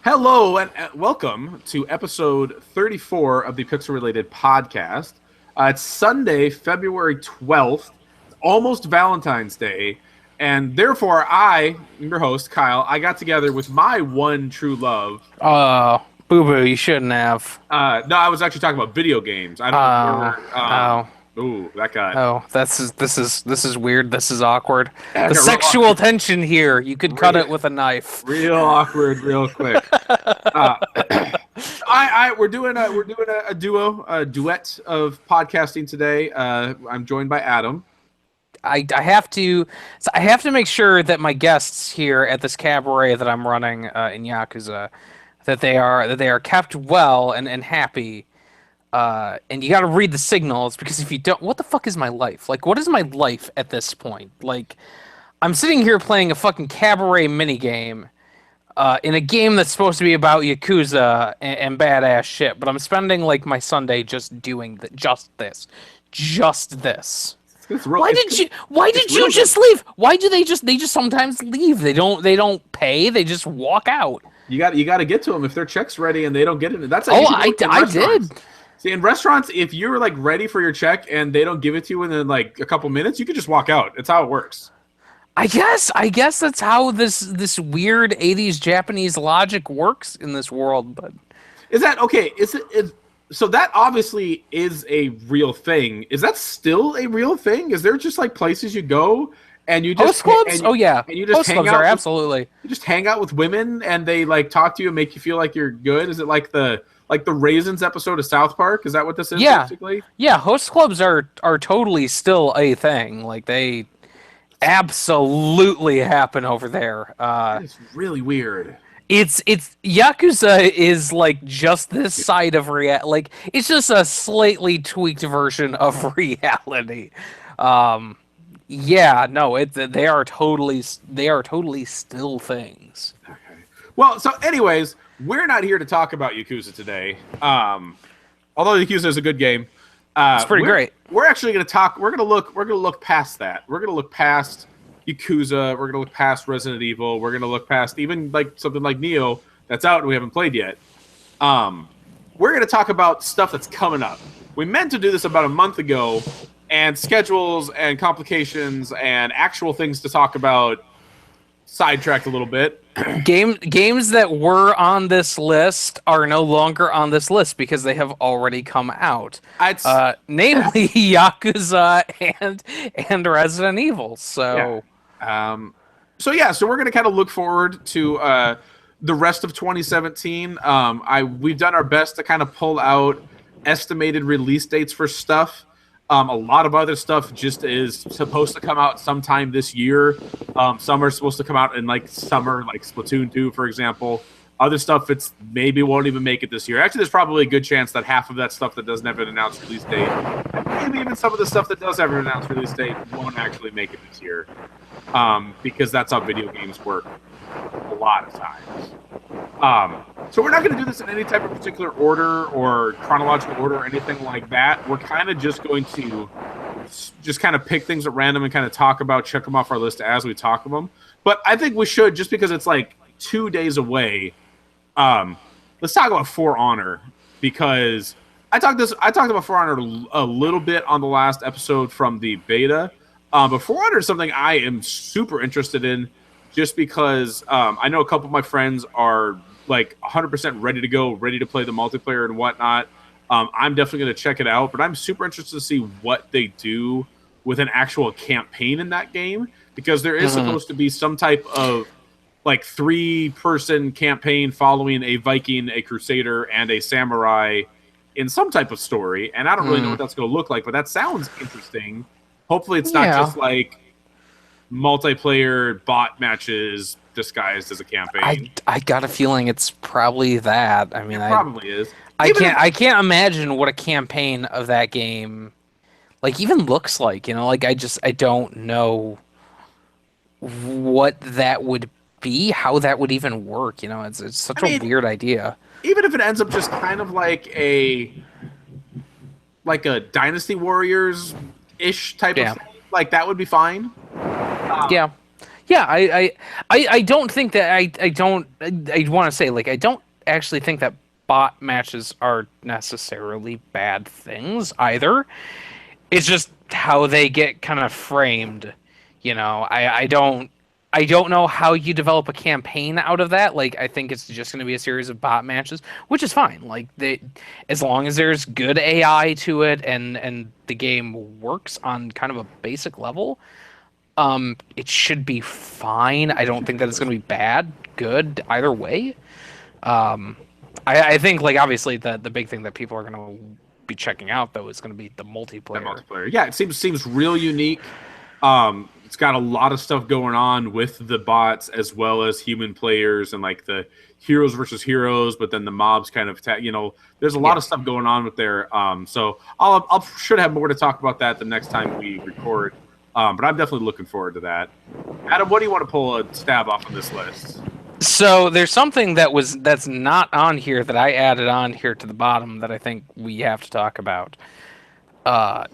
Hello and welcome to episode 34 of the Pixel Related Podcast. It's Sunday, February 12th, almost Valentine's Day, and therefore your host, Kyle, I got together with my one true love. Oh, boo boo, you shouldn't have. No, I was actually talking about video games. I don't know if Oh, you're, oh, ooh, that got, oh, this is weird. This is awkward. that The got real sexual awkward. tension here. You could cut Real, it with a knife. real awkward, real quick. Uh, we're doing a duo, a duet of podcasting today. I'm joined by Adam. I have to I have to make sure that my guests here at this cabaret that I'm running in Yakuza that they are kept well and happy. And you got to read the signals because if you don't, what the fuck is my life? Like, what is my life at this point? Like, I'm sitting here playing a fucking cabaret minigame in a game that's supposed to be about Yakuza and badass shit, but I'm spending like my Sunday just doing just this. It's real. Why did you? Why It's did you real just leave? Why do they just? They just sometimes leave. They don't pay. They just walk out. You got to get to them if their check's ready and they don't get it. That's how Oh, you should work in I restaurants. did. See, in restaurants, if you're like ready for your check and they don't give it to you within like a couple minutes, you can just walk out. It's how it works. I guess that's how this weird '80s Japanese logic works in this world. But Is that okay? So that obviously is a real thing. Is that still a real thing? Is there just like places you go and you just host clubs? Oh yeah, and you just host hang clubs out are with, absolutely. you just hang out with women and they like talk to you and make you feel like you're good? Is it like the Raisins episode of South Park? Is that what this is Yeah, basically? yeah. Host clubs are totally still a thing. Like they absolutely happen over there. It's really weird. It's Yakuza is like just this side of like it's just a slightly tweaked version of reality. Um, yeah, no, they are totally still things. Well, so anyways, we're not here to talk about Yakuza today. Although Yakuza is a good game, It's pretty great. we're actually going to talk. We're going to look past that. We're going to look past Yakuza. We're going to look past Resident Evil. We're going to look past even like something like Neo that's out and we haven't played yet. We're going to talk about stuff that's coming up. We meant to do this about a month ago, and schedules and complications and actual things to talk about sidetracked a little bit. Games that were on this list are no longer on this list because they have already come out. It's, Namely Yakuza and Resident Evil. So So we're going to kind of look forward to the rest of 2017. We've done our best to kind of pull out estimated release dates for stuff. A lot of other stuff just is supposed to come out sometime this year. Some are supposed to come out in like summer, like Splatoon 2, for example. Other stuff, it's maybe won't even make it this year. Actually, there's probably a good chance that half of that stuff that doesn't have an announced release date, and maybe even some of the stuff that does have an announced release date, won't actually make it this year. Because that's how video games work a lot of times. So we're not going to do this in any type of particular order or chronological order or anything like that. We're kind of just going to just kind of pick things at random and kind of talk about, check them off our list as we talk of them. But I think we should, just because it's like 2 days away. Let's talk about For Honor, because I talked about For Honor a little bit on the last episode from the beta. But For Honor is something I am super interested in, just because I know a couple of my friends are like 100% ready to go, ready to play the multiplayer and whatnot. I'm definitely going to check it out, but I'm super interested to see what they do with an actual campaign in that game, because there is supposed to be some type of like 3-person campaign following a Viking, a Crusader, and a Samurai in some type of story. And I don't really know what that's going to look like, but that sounds interesting. Hopefully it's not just like multiplayer bot matches disguised as a campaign. I got a feeling it's probably that. I mean, It probably is. I can't imagine what a campaign of that game like even looks like. Like I don't know what that would be, how that would even work. It's such a weird idea. Even if it ends up just kind of like a Dynasty Warriors ish type of thing, like that would be fine. Yeah. Yeah, I don't think that I don't I want to say like I don't actually think that bot matches are necessarily bad things either. It's just how they get kind of framed. I don't know how you develop a campaign out of that. Like I think it's just going to be a series of bot matches, which is fine. Like they as long as there's good AI to it and the game works on kind of a basic level, it should be fine. I don't think that it's going to be bad, good either way. Um, I think like obviously the big thing that people are going to be checking out though is going to be the The multiplayer. multiplayer. Yeah, it seems real unique. It's got a lot of stuff going on with the bots as well as human players and like the heroes versus heroes, but then the mobs kind of attack. There's a lot Yeah. of stuff going on with there. So I'll should have more to talk about that the next time we record. But I'm definitely looking forward to that. Adam, what do you want to pull a stab off on this list? So there's something that's not on here that I added on here to the bottom that I think we have to talk about.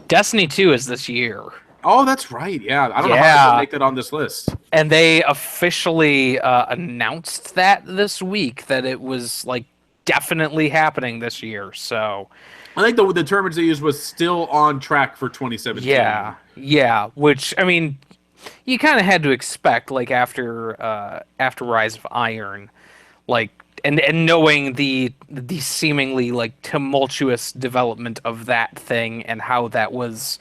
Destiny 2 is this year. Oh, that's right. Yeah, I don't know how I didn't Yeah, make that on this list. and they officially announced that this week that it was like definitely happening this year. So I think the terms they used was still on track for 2017. yeah, which I mean, you kind of had to expect like after Rise of Iron, like and knowing the seemingly like tumultuous development of that thing and how that was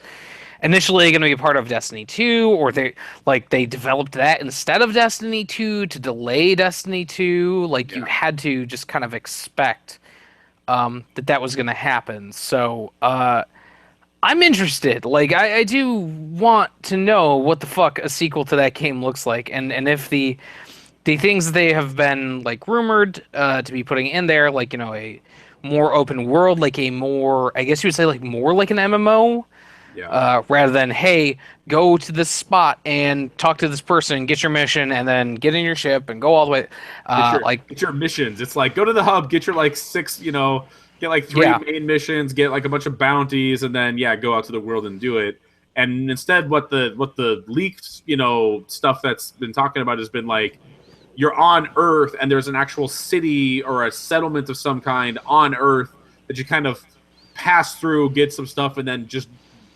initially going to be a part of Destiny 2, or they developed that instead of Destiny 2 to delay Destiny 2. Like you Yeah. had to just kind of expect that was going to happen. So I'm interested. Like I do want to know what the fuck a sequel to that game looks like, and if the things they have been like rumored to be putting in there, like a more open world, like a more, I guess you would say, like more like an MMO, Yeah. rather than hey, go to this spot and talk to this person, get your mission, and then get in your ship and go all the way. Like Get your missions. It's like go to the hub, get your like six, get like three yeah, main missions, get like a bunch of bounties, and then yeah, go out to the world and do it. And instead, what the leaked stuff that's been talking about has been like you're on Earth and there's an actual city or a settlement of some kind on Earth that you kind of pass through, get some stuff, and then just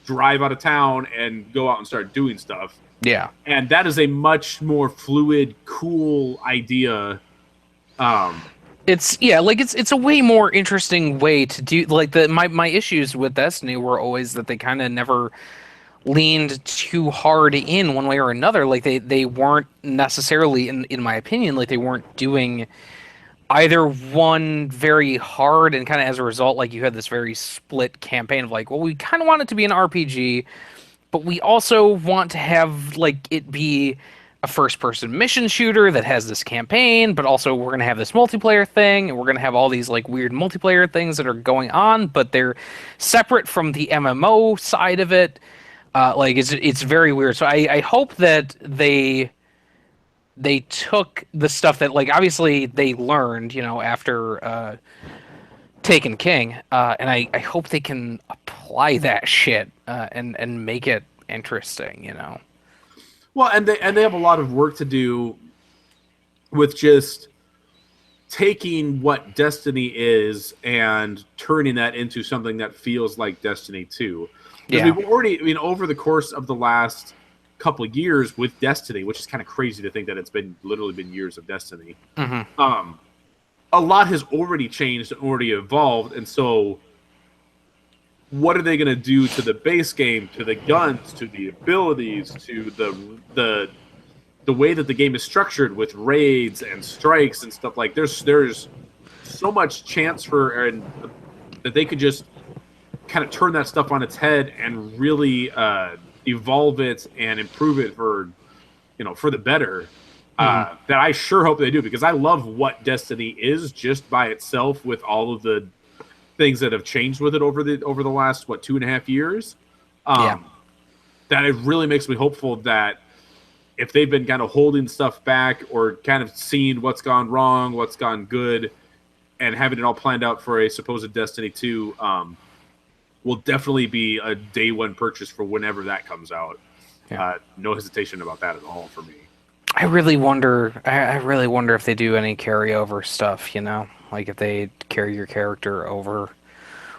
drive out of town and go out and start doing stuff. yeah. And that is a much more fluid, cool idea. It's yeah, like it's a way more interesting way to do like my issues with Destiny were always that they kind of never leaned too hard in one way or another. Like they weren't necessarily in my opinion, like they weren't doing either one very hard, and kind of as a result like you had this very split campaign of like, well, we kind of want it to be an RPG, but we also want to have like it be a first person mission shooter that has this campaign, but also we're going to have this multiplayer thing, and we're going to have all these like weird multiplayer things that are going on, but they're separate from the MMO side of it. Like it's very weird. So I hope that they took the stuff that like obviously they learned, after Taken King, and I hope they can apply that shit and make it interesting. Well, and they have a lot of work to do with just taking what Destiny is and turning that into something that feels like Destiny 2. Because Yeah. we've already, I mean, over the course of the last couple of years with Destiny, which is kind of crazy to think that it's been literally been years of Destiny. Hmm. A lot has already changed and already evolved, and so what are they going to do to the base game, to the guns, to the abilities, to the way that the game is structured with raids and strikes and stuff? Like there's so much chance for and that they could just kind of turn that stuff on its head and really evolve it and improve it for for the better. That I sure hope they do, because I love what Destiny is just by itself, with all of the things that have changed with it over the last 2.5 years. Yeah. That it really makes me hopeful that if they've been kind of holding stuff back or kind of seeing what's gone wrong, what's gone good, and having it all planned out for a supposed Destiny 2, will definitely be a day one purchase for whenever that comes out. Yeah. No hesitation about that at all for me. I really wonder. I really wonder if they do any carryover stuff. Like if they carry your character over,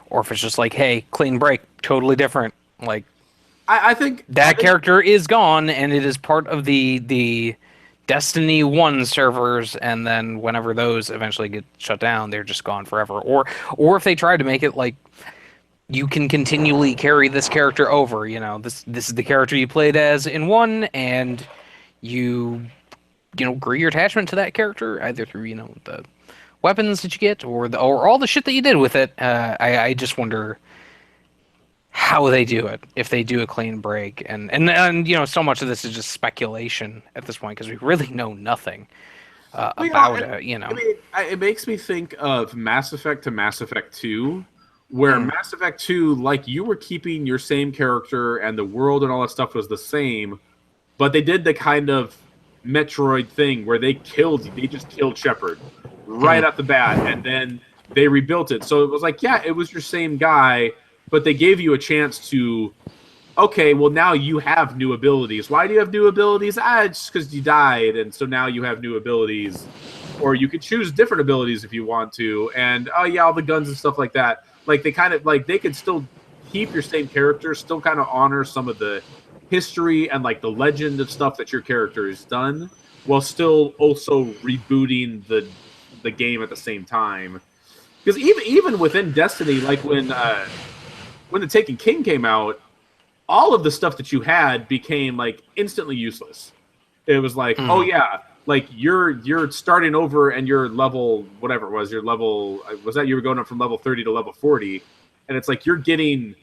or if it's just like, hey, clean break, totally different. Like I that think character is gone, and it is part of the Destiny 1 servers, and then whenever those eventually get shut down, they're just gone forever. Or if they try to make it like you can continually carry this character over, this is the character you played as in 1, and you grew your attachment to that character either through, the weapons that you get or all the shit that you did with it. I just wonder how they do it, if they do a clean break, and so much of this is just speculation at this point because we really know nothing well, about I mean, it makes me think of Mass Effect to Mass Effect 2, where Mass Effect 2, like you were keeping your same character and the world and all that stuff was the same, but they did the kind of Metroid thing where they just killed Shepard right off the bat, and then they rebuilt it. So it was like, yeah, it was your same guy, but they gave you a chance to, okay, well, now you have new abilities. Why do you have new abilities? It's because you died, and so now you have new abilities. Or you could choose different abilities if you want to, and oh yeah, all the guns and stuff like that. Like they kind of like they could still keep your same character, still kind of honor some of the history and like the legend of stuff that your character has done, while still also rebooting the game at the same time. Because even within Destiny, like when the Taken King came out, all of the stuff that you had became like instantly useless. It was like, oh yeah, like you're starting over and your level whatever it was, your level was that you were going up from level 30 to level 40, and it's like you're getting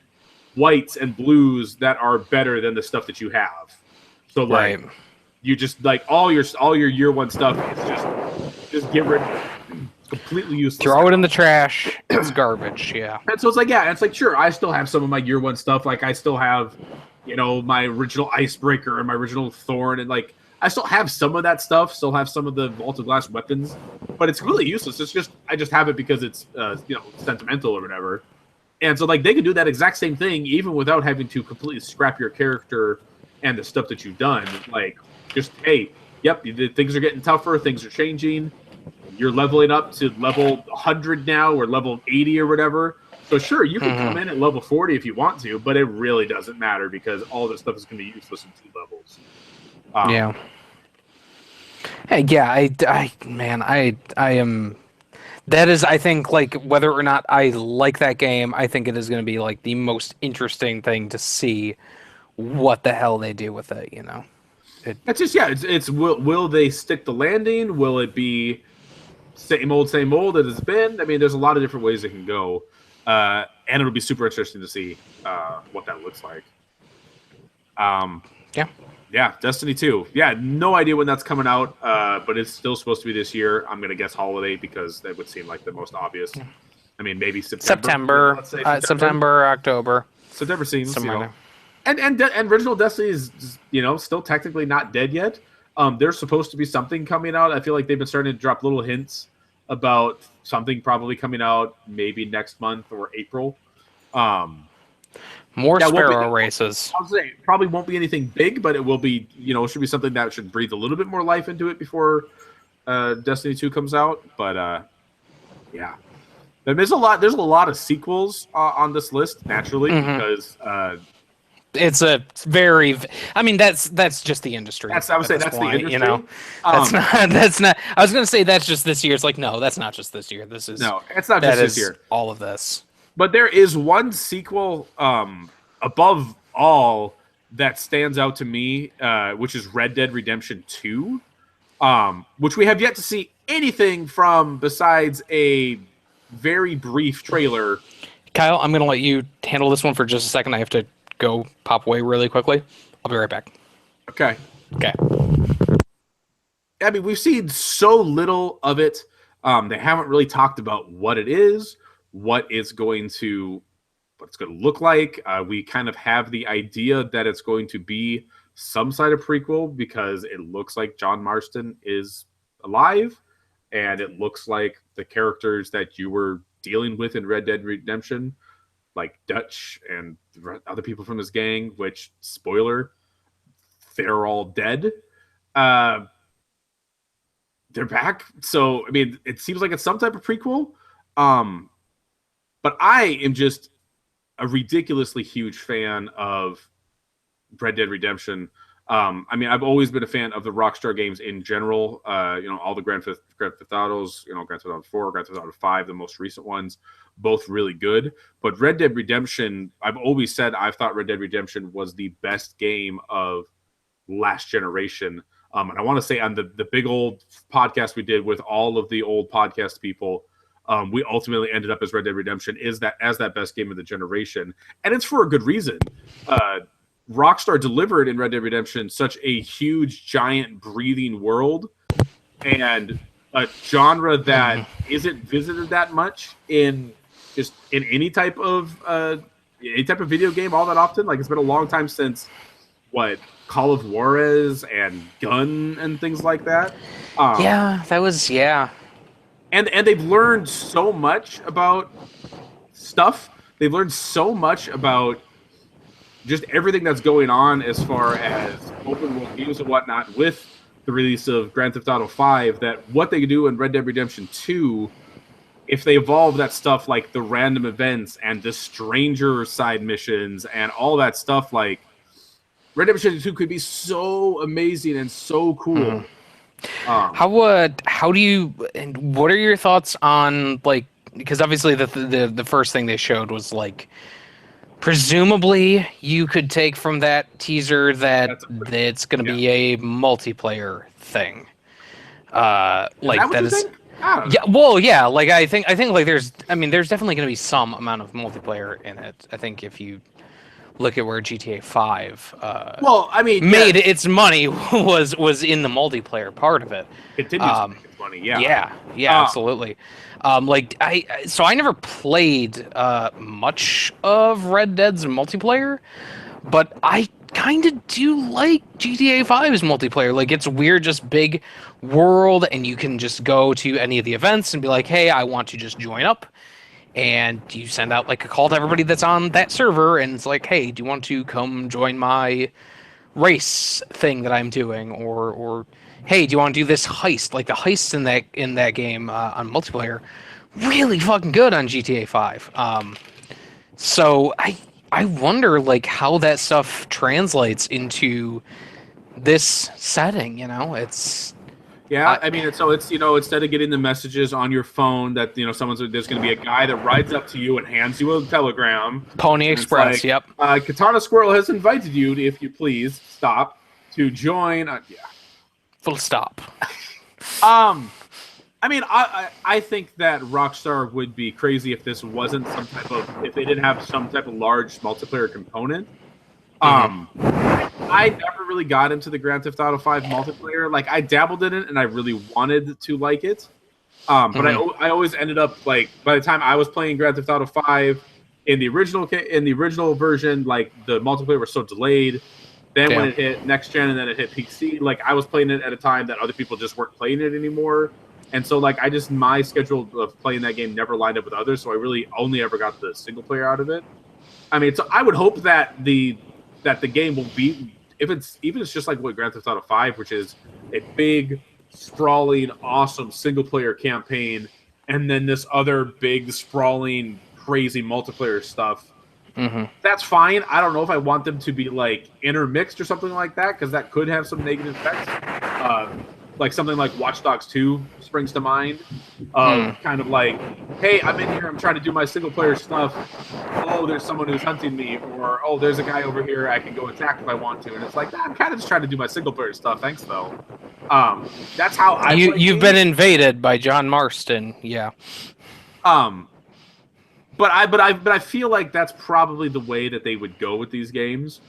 whites and blues that are better than the stuff that you have. So like right. you just like all your year one stuff is just get rid of it. It's completely useless. Throw it in the trash. It's garbage. Yeah. And so it's like, yeah, it's like, sure, I still have some of my year one stuff. Like, I still have, my original Icebreaker and my original Thorn. And, like, I still have some of that stuff. Still have some of the Vault of Glass weapons. But it's really useless. It's just, I just have it because it's, sentimental or whatever. And so, like, they can do that exact same thing even without having to completely scrap your character and the stuff that you've done. Like, just, hey, yep, things are getting tougher. Things are changing. You're leveling up to level 100 now or level 80 or whatever. So sure, you can come in at level 40 if you want to, but it really doesn't matter because all this stuff is going to be useless in 2 levels. Yeah. Hey, yeah, I am. That is, I think, like whether or not I like that game, I think it is going to be like the most interesting thing to see what the hell they do with it. It's just it's will they stick the landing? Will it be same old as it's been? I mean, there's a lot of different ways it can go, and it'll be super interesting to see what that looks like. Yeah. Yeah, Destiny 2. Yeah, no idea when that's coming out, but it's still supposed to be this year. I'm going to guess holiday because that would seem like the most obvious. I mean, maybe September. Let's say September, October. September seems, Somewhere And original Destiny is, still technically not dead yet. There's supposed to be something coming out. I feel like they've been starting to drop little hints about something probably coming out maybe next month or April. More Sparrow races. I'll say it probably won't be anything big, but it will be, it should be something that should breathe a little bit more life into it before Destiny 2 comes out. But yeah. There's a lot of sequels on this list, naturally, because it's a very. I mean, that's just the industry. I would say that's the industry. That's not. I was going to say that's just this year. It's like no, that's not just this year. This is it's not just this year. All of this. But there is one sequel above all that stands out to me, which is Red Dead Redemption 2, which we have yet to see anything from besides a very brief trailer. Kyle, I'm going to let you handle this one for just a second. I have to go pop away really quickly. I'll be right back. Okay. Okay. I mean, we've seen so little of it. They haven't really talked about what it is, what it's going to look like. We kind of have the idea that it's going to be some side of prequel because it looks like John Marston is alive, and it looks like the characters that you were dealing with in Red Dead Redemption, like Dutch and other people from his gang, which, spoiler, they're all dead. they're back. So I mean, it seems like it's some type of prequel. But I am just a ridiculously huge fan of Red Dead Redemption. I mean, I've always been a fan of the Rockstar games in general. All the Grand Theft Autos, Grand Theft Auto 4, Grand Theft Auto 5, the most recent ones, both really good. But Red Dead Redemption, I've always said I've thought Red Dead Redemption was the best game of last generation. And I want to say on the big old podcast we did with all of the old podcast people, we ultimately ended up as Red Dead Redemption as that best game of the generation. And it's for a good reason. Rockstar delivered in Red Dead Redemption such a huge, giant, breathing world and a genre that isn't visited that much in any type of video game all that often. Like, it's been a long time since Call of Juarez and Gun and things like that. And they've learned so much about stuff. They've learned so much about just everything that's going on as far as open world games and whatnot with the release of Grand Theft Auto 5, that what they could do in Red Dead Redemption 2, if they evolve that stuff like the random events and the stranger side missions and all that stuff, like Red Dead Redemption 2 could be so amazing and so cool. How do you, and what are your thoughts on, like, because obviously the first thing they showed was like, presumably you could take from that teaser that it's going to be a multiplayer thing. Like that is, yeah. Well, yeah. Like I think like there's definitely going to be some amount of multiplayer in it. I think if you look at where GTA 5 made its money was in the multiplayer part of it. Continues to make its money, yeah. Yeah, absolutely. I never played much of Red Dead's multiplayer, but I kind of do like GTA 5's multiplayer. Like, it's weird, just big world, and you can just go to any of the events and be like, hey, I want to just join up. And you send out like a call to everybody that's on that server, and it's like, hey, do you want to come join my race thing that I'm doing? Or hey, do you want to do this heist? Like, the heists in that game on multiplayer, really fucking good on GTA 5. So I wonder like how that stuff translates into this setting. It's. Yeah, I mean, so it's instead of getting the messages on your phone that there's going to be a guy that rides up to you and hands you a telegram. Pony Express, yep. Katana Squirrel has invited you, if you please stop, to join. Full stop. I mean, I think that Rockstar would be crazy if this wasn't if they didn't have some type of large multiplayer component. I never really got into the Grand Theft Auto 5 multiplayer. Like, I dabbled in it and I really wanted to like it. But I always ended up, like, by the time I was playing Grand Theft Auto 5 in the original version, like, the multiplayer was so delayed. Then when it hit next gen and then it hit PC, like, I was playing it at a time that other people just weren't playing it anymore. And so, like, my schedule of playing that game never lined up with others, so I really only ever got the single player out of it. I mean, so I would hope that the game will be, even if it's just like what Grand Theft Auto 5, which is a big, sprawling, awesome single player campaign, and then this other big, sprawling, crazy multiplayer stuff. That's fine. I don't know if I want them to be like intermixed or something like that, because that could have some negative effects. Like something like Watch Dogs 2 springs to mind. Kind of like, hey, I'm in here, I'm trying to do my single player stuff. Oh, there's someone who's hunting me, or oh, there's a guy over here I can go attack if I want to. And it's like, I'm kind of just trying to do my single player stuff. Thanks though. That's how you've been invaded by John Marston. Yeah. But I feel like that's probably the way that they would go with these games.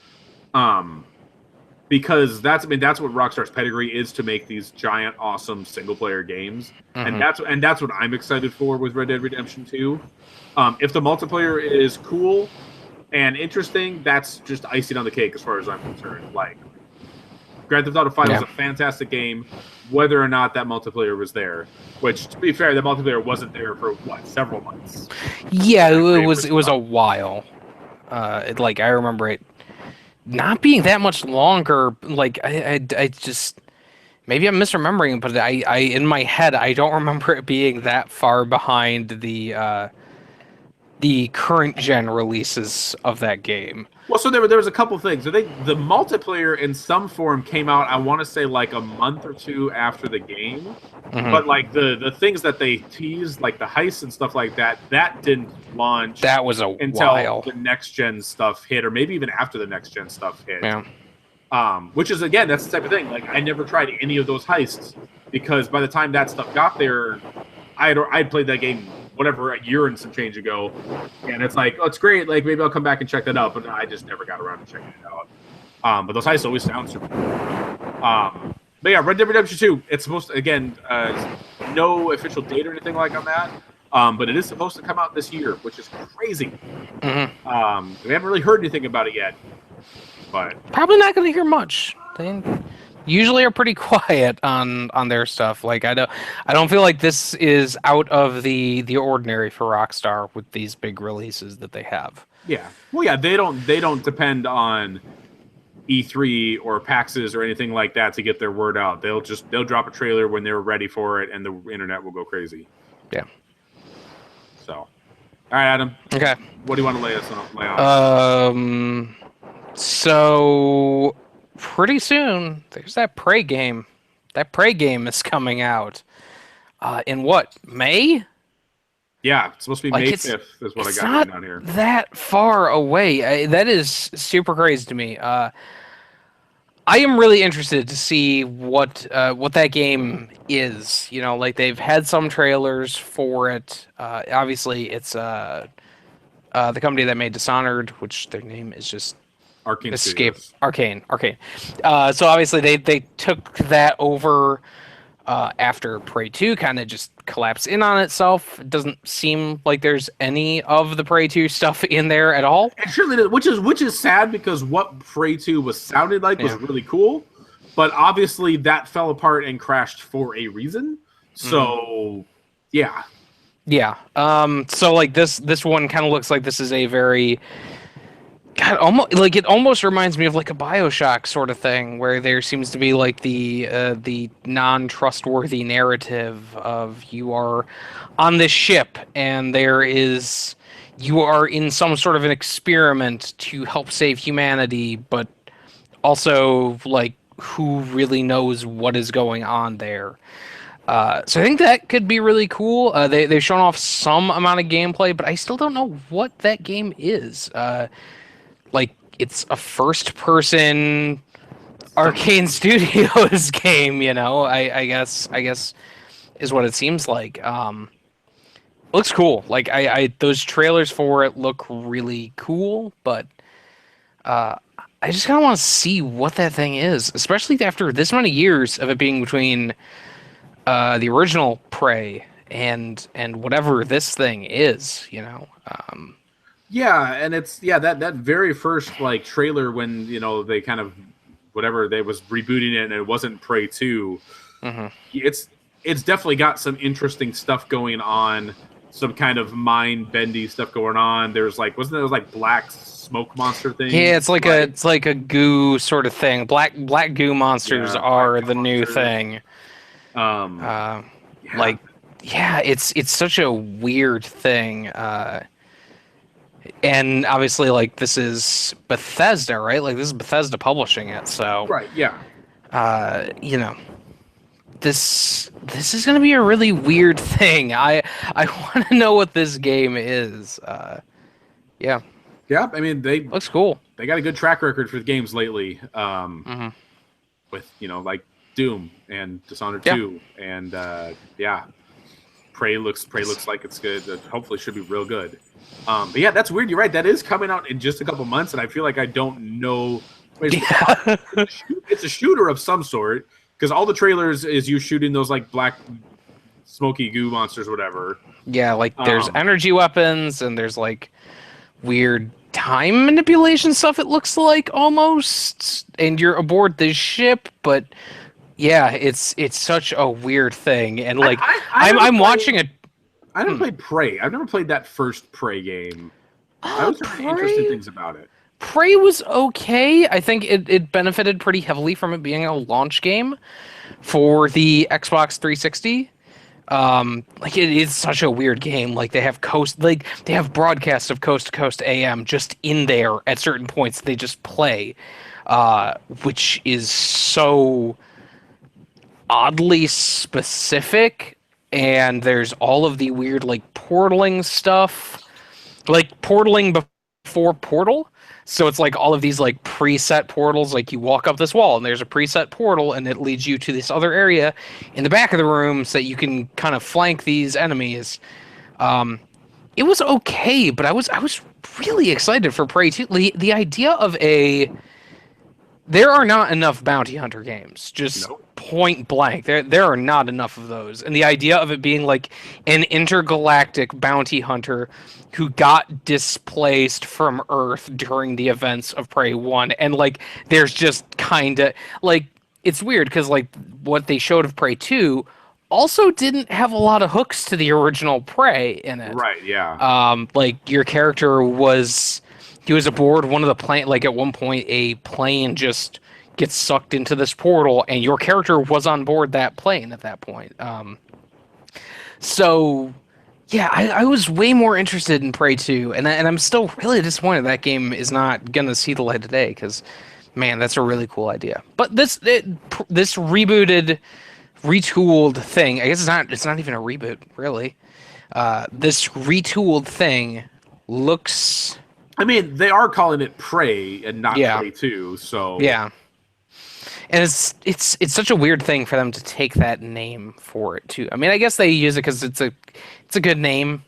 Because that's what Rockstar's pedigree is, to make these giant, awesome single-player games, and that's what I'm excited for with Red Dead Redemption 2. If the multiplayer is cool and interesting, that's just icing on the cake as far as I'm concerned. Like, Grand Theft Auto 5 was a fantastic game, whether or not that multiplayer was there. Which, to be fair, the multiplayer wasn't there for several months. Yeah, it was a while. I remember it not being that much longer. Like, I just, maybe I'm misremembering, but I in my head I don't remember it being that far behind the current gen releases of that game. Well, so there was a couple things. I think the multiplayer in some form came out, I want to say like a month or two after the game. But like the things that they teased, like the heists and stuff like that, that didn't launch That was until while. the next gen stuff hit, or maybe even after the next gen stuff hit. Yeah. Which is, again, that's the type of thing. Like, I never tried any of those heists because by the time that stuff got there, I'd played that game whatever a year and some change ago, and it's like, oh, it's great. Like, maybe I'll come back and check that out, but I just never got around to checking it out. But those heists always sound super cool. But yeah, Red Dead Redemption 2. It's supposed to, again, no official date or anything like on that. But it is supposed to come out this year, which is crazy. We haven't really heard anything about it yet. But Probably not going to hear much. They usually are pretty quiet on their stuff. Like I don't feel like this is out of the ordinary for Rockstar with these big releases that they have. yeah, well, yeah, they don't depend on E3 or PAXs or anything like that to get their word out. They'll drop a trailer when they're ready for it, and the internet will go crazy. Yeah. So, all right, Adam. Okay. What do you want to lay on? So pretty soon there's that Prey game. That Prey game is coming out. In what, May? Yeah, it's supposed to be Like, May it's 5th is what I It's got not written down here. that far away. That is super crazy to me. I am really interested to see what that game is. You know, like they've had some trailers for it. Obviously, it's the company that made Dishonored, which their name is just Arcane Escape. Studios. Arcane. So obviously they took that over after Prey 2 kind of just collapsed in on itself. It doesn't seem like there's any of the Prey 2 stuff in there at all. It surely does, which is sad because what Prey 2 was sounded like was really cool, but obviously that fell apart and crashed for a reason. So, yeah. Yeah. So like this one kind of looks like this is a very it almost reminds me of like a BioShock sort of thing, where there seems to be like the non-trustworthy narrative of you are on this ship and you are in some sort of an experiment to help save humanity, but also like who really knows what is going on there. So I think that could be really cool. They've shown off some amount of gameplay, but I still don't know what that game is. Like it's a first-person Arcane Studios game, you know. I guess is what it seems like. Looks cool. Like I those trailers for it look really cool, but I just kind of want to see what that thing is, especially after this many years of it being between the original Prey and whatever this thing is, you know. Yeah, and it's that very first like trailer when they kind of whatever they was rebooting it and it wasn't Prey 2. It's definitely got some interesting stuff going on, some kind of mind bendy stuff going on. There's like wasn't there like black smoke monster thing? Yeah, it's like a goo sort of thing. Black goo monsters are the new thing. It's such a weird thing. And obviously, like, this is Bethesda, right? Like, this is Bethesda publishing it, so... Right, yeah. This is going to be a really weird thing. I want to know what this game is. Yeah. Yeah, I mean, looks cool. They got a good track record for games lately. With, like Doom and Dishonored 2. And, Prey looks like it's good. Hopefully should be real good. But yeah, that's weird. You're right. That is coming out in just a couple months, and I feel like I don't know. It's a shooter of some sort because all the trailers is you shooting those like black, smoky goo monsters, or whatever. Yeah, like there's energy weapons and there's like weird time manipulation stuff. It looks like almost, and you're aboard this ship, but yeah, it's such a weird thing, and like I'm watching it. I never played Prey. I've never played that first Prey game. I was heard interesting things about it. Prey was okay. I think it benefited pretty heavily from it being a launch game. for the Xbox 360. Like it is such a weird game. Like they have broadcasts of Coast to Coast AM just in there at certain points they just play, which is so oddly specific. And there's all of the weird like portaling stuff, like portaling before Portal. So it's like all of these like preset portals. Like you walk up this wall and there's a preset portal and it leads you to this other area in the back of the room so that you can kind of flank these enemies. It was okay, but I was really excited for Prey 2. The idea of there are not enough bounty hunter games. Just Nope. point blank. There are not enough of those. And the idea of it being like an intergalactic bounty hunter who got displaced from Earth during the events of Prey 1, and like there's just kind of like it's weird because like what they showed of Prey 2 also didn't have a lot of hooks to the original Prey in it. Right. Yeah. Like your character was he was aboard one of the plane. Like at one point, a plane just gets sucked into this portal, and your character was on board that plane at that point. So yeah, I was way more interested in Prey 2, and I'm still really disappointed that game is not gonna see the light of day because, man, that's a really cool idea. But this rebooted, retooled thing, I guess it's not even a reboot really. This retooled thing looks. I mean, they are calling it Prey and not Yeah. Prey 2, so Yeah. And it's such a weird thing for them to take that name for it too. I mean, I guess they use it because it's a good name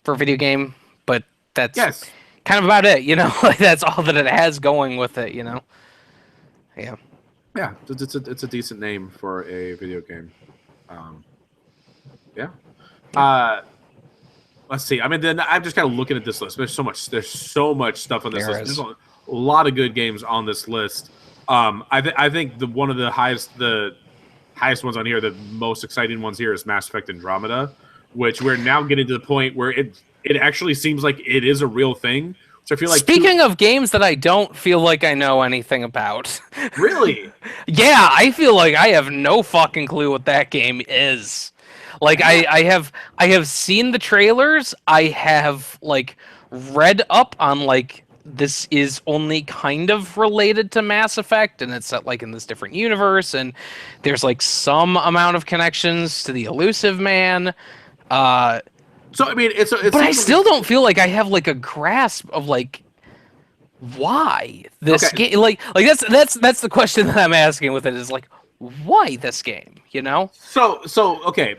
for a video game, but that's yes. kind of about it, you know. Like that's all that it has going with it, you know. Yeah. Yeah, it's a decent name for a video game. Yeah. Let's see. I mean, then I'm just kind of looking at this list. There's so much stuff on this There list. is. There's a lot of good games on this list. I think one of the highest ones on here, the most exciting ones here, is Mass Effect Andromeda, which we're now getting to the point where it actually seems like it is a real thing. So I feel like Speaking of games that I don't feel like I know anything about. really. Yeah, I feel like I have no fucking clue what that game is. Like I have seen the trailers. I have like read up on like this is only kind of related to Mass Effect and it's set like in this different universe and there's like some amount of connections to the Elusive Man. So I mean, But I still don't feel like I have like a grasp of like why this Okay. game like that's the question that I'm asking with it is like why this game, you know? So okay.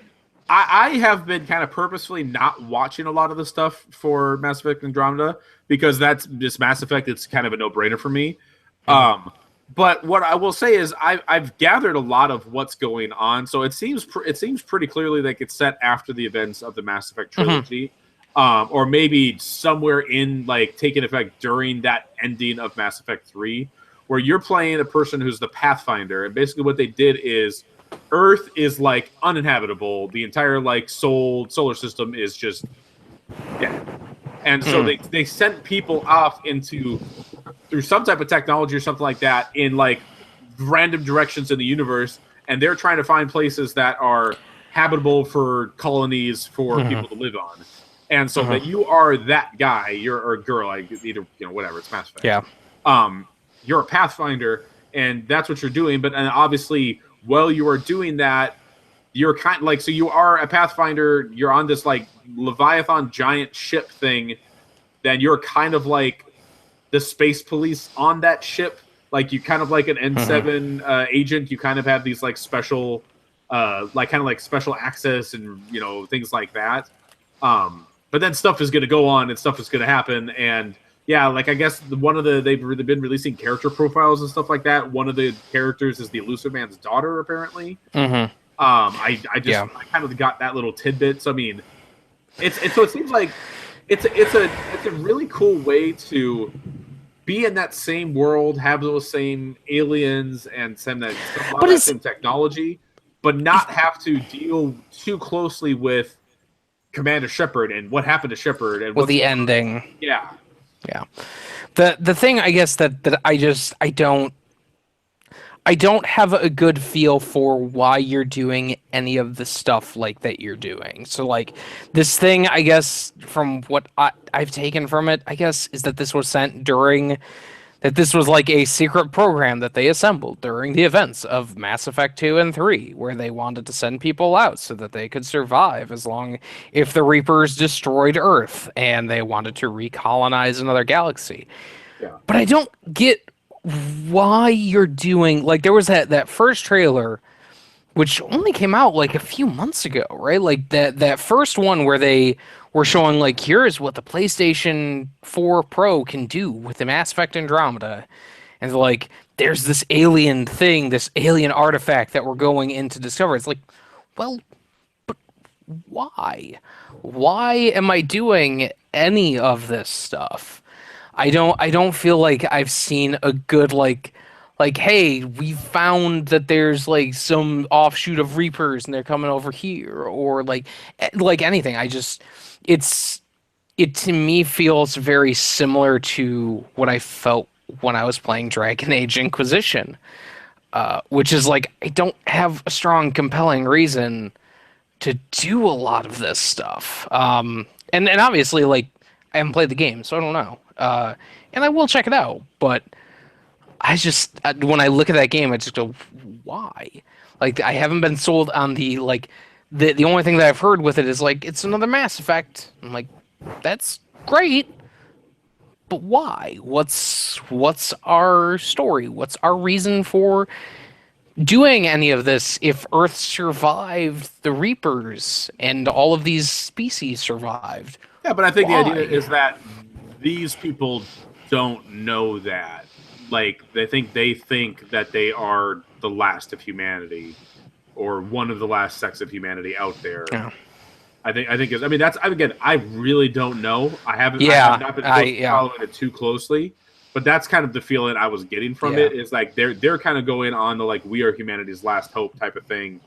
I have been kind of purposefully not watching a lot of the stuff for Mass Effect Andromeda because that's just Mass Effect. It's kind of a no-brainer for me. But what I will say is I've gathered a lot of what's going on. So it seems pretty clearly like it's set after the events of the Mass Effect trilogy, or maybe somewhere in like taking effect during that ending of Mass Effect 3, where you're playing a person who's the Pathfinder, and basically what they did is Earth is like uninhabitable. The entire like solar system is just dead. And so they sent people off through some type of technology or something like that in like random directions in the universe, and they're trying to find places that are habitable for colonies for people to live on. And so that you are that guy, or a girl, like either whatever, it's Mass Effect. Yeah. You're a Pathfinder, and that's what you're doing. But and obviously, while you are doing that, you're kind of like, so you are a Pathfinder. You're on this like Leviathan giant ship thing. Then you're kind of like the space police on that ship. Like you kind of like an N7 agent. You kind of have these like special, like kind of like special access and things like that. But then stuff is going to go on and stuff is going to happen. And yeah, like I guess they've been releasing character profiles and stuff like that. One of the characters is the Elusive Man's daughter, apparently. I kind of got that little tidbit. So I mean, it seems like it's a really cool way to be in that same world, have those same aliens and same technology, but not have to deal too closely with Commander Shepard and what happened to Shepard and With the ending. Yeah. Yeah. The thing I guess that don't have a good feel for why you're doing any of the stuff like that you're doing. So like this thing, I guess, from what I've taken from it, I guess, is that this was sent during that this was like a secret program that they assembled during the events of Mass Effect 2 and 3, where they wanted to send people out so that they could survive as long if the Reapers destroyed Earth and they wanted to recolonize another galaxy. Yeah. But I don't get why you're doing like there was that first trailer which only came out like a few months ago, right? Like that first one where they were showing like here's what the PlayStation 4 Pro can do with the Mass Effect Andromeda. And like there's this alien thing, this alien artifact that we're going in to discover. It's like, well, but why? Why am I doing any of this stuff? I don't feel like I've seen a good like hey, we found that there's like some offshoot of Reapers and they're coming over here or like anything. It to me feels very similar to what I felt when I was playing Dragon Age Inquisition. Which is like I don't have a strong compelling reason to do a lot of this stuff. And obviously like I haven't played the game, so I don't know. And I will check it out, but when I look at that game, I just go, why? Like I haven't been sold on the like the only thing that I've heard with it is like it's another Mass Effect. I'm like, that's great, but why? What's our story? What's our reason for doing any of this if Earth survived the Reapers and all of these species survived? Yeah, but I think Why? the idea is that these people don't know that. Like they think that they are the last of humanity, or one of the last sects of humanity out there. Yeah. I think I mean that's again I really don't know. I have not been following it too closely, but that's kind of the feeling I was getting from it. Is like they're kind of going on the like we are humanity's last hope type of thing,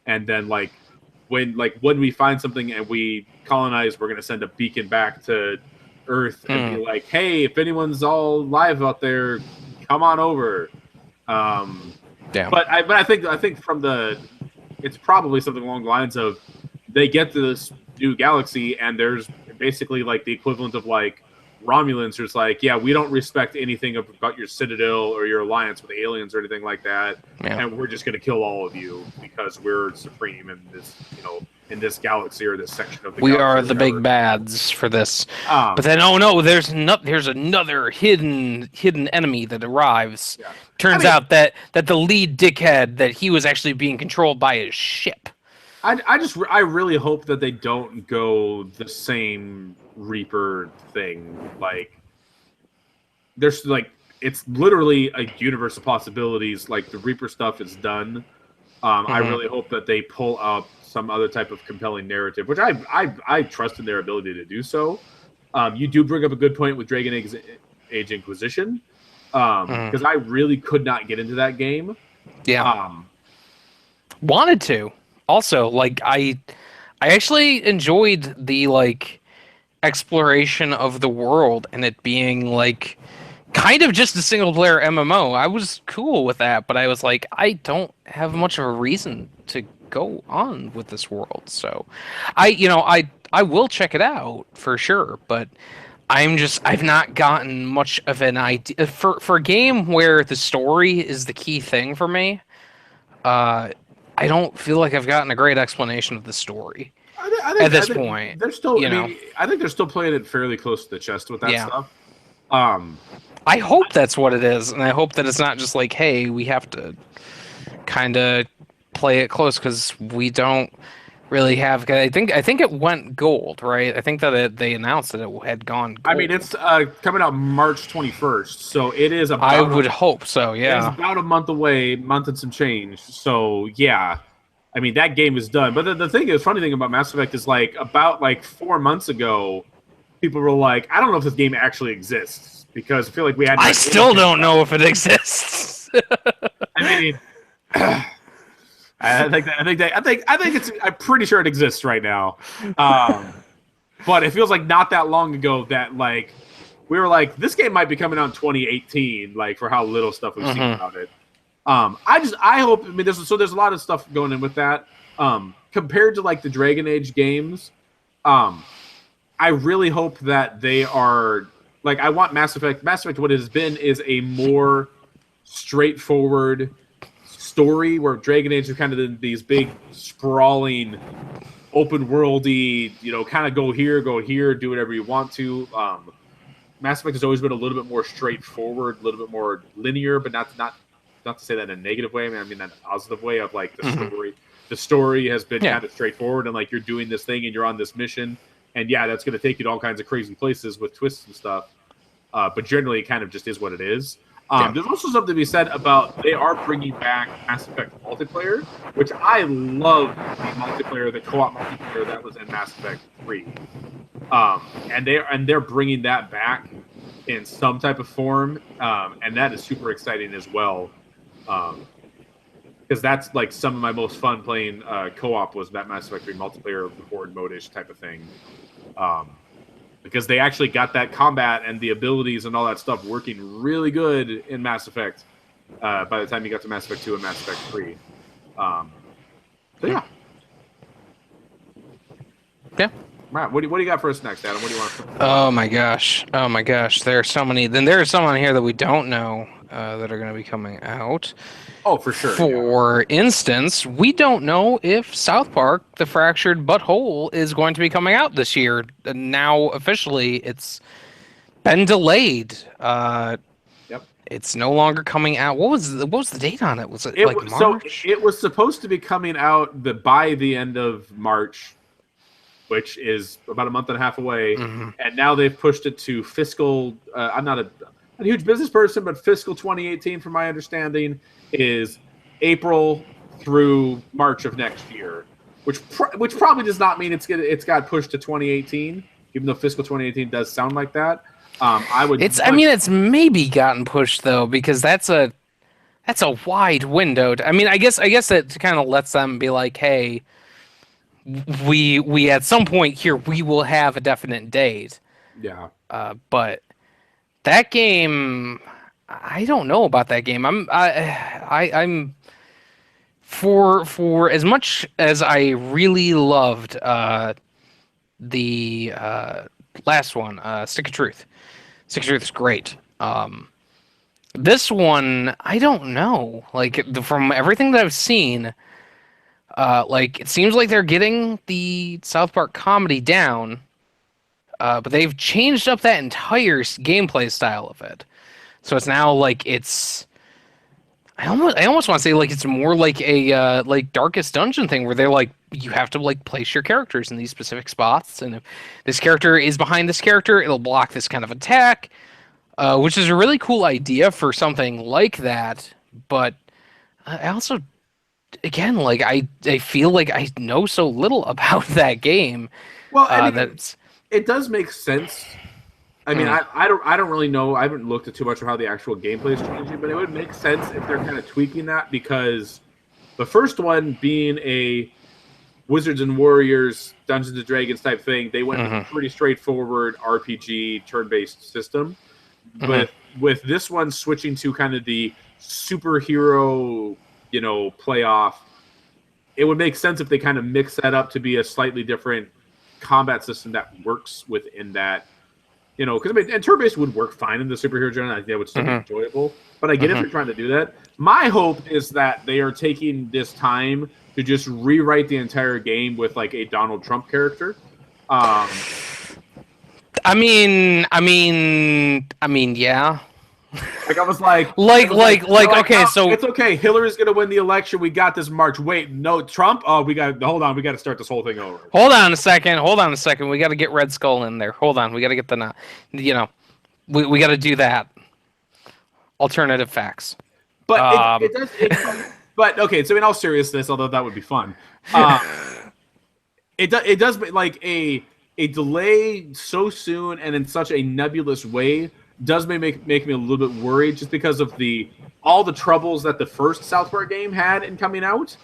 and then like when we find something and we colonize, we're gonna send a beacon back to Earth and be like, hey, if anyone's all alive out there, come on over. But I think from it's probably something along the lines of they get to this new galaxy and there's basically like the equivalent of like Romulans who's like, yeah, we don't respect anything about your citadel or your alliance with aliens or anything like that, and we're just going to kill all of you because we're supreme in this, in this galaxy or this section of the we galaxy. Are the big bads for this. But then, oh no, there's another hidden enemy that arrives. Yeah. Turns out that the lead dickhead, that he was actually being controlled by his ship. I really hope that they don't go the same Reaper thing. Like, there's like it's literally a universe of possibilities. Like the Reaper stuff is done. I really hope that they pull up some other type of compelling narrative, which I trust in their ability to do so. You do bring up a good point with Dragon Age Inquisition, because I really could not get into that game. Yeah. Wanted to. Also, like I actually enjoyed the like exploration of the world and it being like kind of just a single player MMO. I was cool with that, but I was like, I don't have much of a reason to go on with this world. So I will check it out for sure, but I've not gotten much of an idea for a game where the story is the key thing for me. I don't feel like I've gotten a great explanation of the story at this point. They're still, I think they're still playing it fairly close to the chest with that stuff. I hope that's what it is, and I hope that it's not just like, hey, we have to kind of play it close because we don't really have. I think it went gold, right? I think that they announced that it had gone gold. I mean, it's coming out March 21st, so it is about. I would hope so. Yeah, it's about a month away, month and some change. So yeah, I mean that game is done. But the thing is, funny thing about Mass Effect is about 4 months ago, people were like, I don't know if this game actually exists because I feel like we had. I still don't know if it exists. I mean. I think it's. I'm pretty sure it exists right now, but it feels like not that long ago that we were like, this game might be coming out in 2018, for how little stuff we've seen about it. I hope. I mean, there's a lot of stuff going in with that. Compared to like the Dragon Age games, I really hope that they are like I want Mass Effect. Mass Effect, what it has been, is a more straightforward story where Dragon Age is kind of these big sprawling, open worldy, kind of go here, do whatever you want to. Mass Effect has always been a little bit more straightforward, a little bit more linear, but not to say that in a negative way. I mean that in a positive way of like the story. The story has been kind of straightforward, and like you're doing this thing and you're on this mission, and that's going to take you to all kinds of crazy places with twists and stuff. But generally, it kind of just is what it is. There's also something to be said about they are bringing back Mass Effect multiplayer, which I love the multiplayer, the co-op multiplayer that was in Mass Effect 3. And they're bringing that back in some type of form, and that is super exciting as well. Because that's like some of my most fun playing co-op was that Mass Effect 3 multiplayer horde mode-ish type of thing. Because they actually got that combat and the abilities and all that stuff working really good in Mass Effect by the time you got to Mass Effect 2 and Mass Effect 3. So yeah. Yeah. Matt, what do you got for us next, Adam? What do you want to Oh my gosh. There are so many. Then there are some on here that we don't know that are going to be coming out. Oh, for sure. For instance, we don't know if South Park: The Fractured But Whole is going to be coming out this year. Now, officially, it's been delayed. Yep. It's no longer coming out. What was the date on it? Was it like March? So it was supposed to be coming out by the end of March, which is about a month and a half away. And now they've pushed it to fiscal. I'm not a huge business person, but fiscal 2018, from my understanding, is April through March of next year, which probably does not mean it's got pushed to 2018, even though fiscal 2018 does sound like that. It's maybe gotten pushed though, because that's a wide window. I guess that kind of lets them be like, hey, we at some point here we will have a definite date. Yeah. But that game, I don't know about that game. I'm for as much as I really loved the last one, Stick of Truth. Stick of Truth is great. This one, I don't know. Like from everything that I've seen, it seems like they're getting the South Park comedy down, but they've changed up that entire gameplay style of it. So it's now like I almost want to say like it's more like a like Darkest Dungeon thing where they're like you have to like place your characters in these specific spots, and if this character is behind this character, it'll block this kind of attack, which is a really cool idea for something like that. But I also, again, like I feel like I know so little about that game. Well, it does make sense. I mean, I don't really know. I haven't looked at too much of how the actual gameplay is changing, but it would make sense if they're kind of tweaking that, because the first one being a Wizards and Warriors, Dungeons and Dragons type thing, they went with a pretty straightforward RPG turn-based system. But with this one switching to kind of the superhero, playoff, it would make sense if they kind of mix that up to be a slightly different combat system that works within that. Because and turn-based would work fine in the superhero genre. I think that would still be enjoyable. But I get if they're trying to do that. My hope is that they are taking this time to just rewrite the entire game with like a Donald Trump character. Yeah. Like I was like, okay, so it's okay. Hillary's gonna win the election. We got this March. Wait, no, Trump. Oh, hold on. We got to start this whole thing over. Hold on a second. We got to get Red Skull in there. Hold on. We got to get we got to do that. Alternative facts. But it does. But okay, so in all seriousness, although that would be fun, it does like a delay so soon and in such a nebulous way does make me a little bit worried, just because of all the troubles that the first South Park game had in coming out,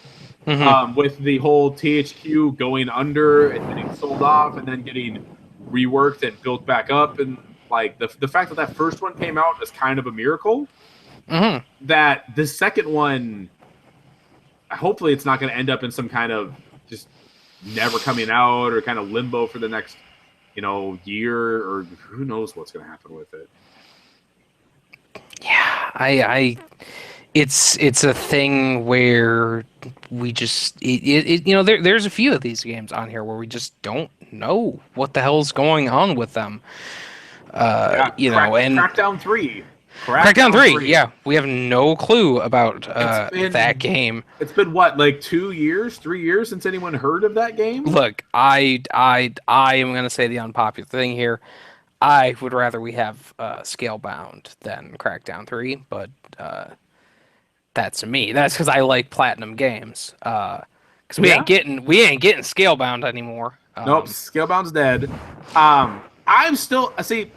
with the whole THQ going under and getting sold off and then getting reworked and built back up, and like the fact that first one came out is kind of a miracle. Hmm. that the second one, hopefully it's not going to end up in some kind of just never coming out or kind of limbo for the next, year, or who knows what's going to happen with it. Yeah, it's a thing where we just there's a few of these games on here where we just don't know what the hell's going on with them. Yeah, And Crackdown 3. Crackdown 3, yeah, we have no clue about that game. It's been what, like 2 years, 3 years since anyone heard of that game? Look, I am gonna say the unpopular thing here. I would rather we have Scalebound than Crackdown 3, but that's me. That's because I like Platinum games. Because we ain't getting Scalebound anymore. Nope, Scalebound's dead. I'm still see.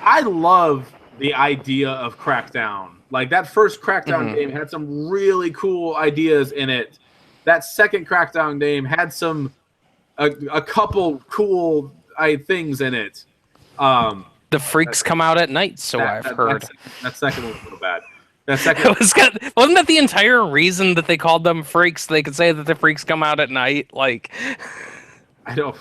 I love the idea of Crackdown. Like that first Crackdown game had some really cool ideas in it. That second Crackdown game had a couple cool things in it. The freaks come out at night, so I've heard. That second one was a little bad. That second wasn't that the entire reason that they called them freaks? They could say that the freaks come out at night. Like, I don't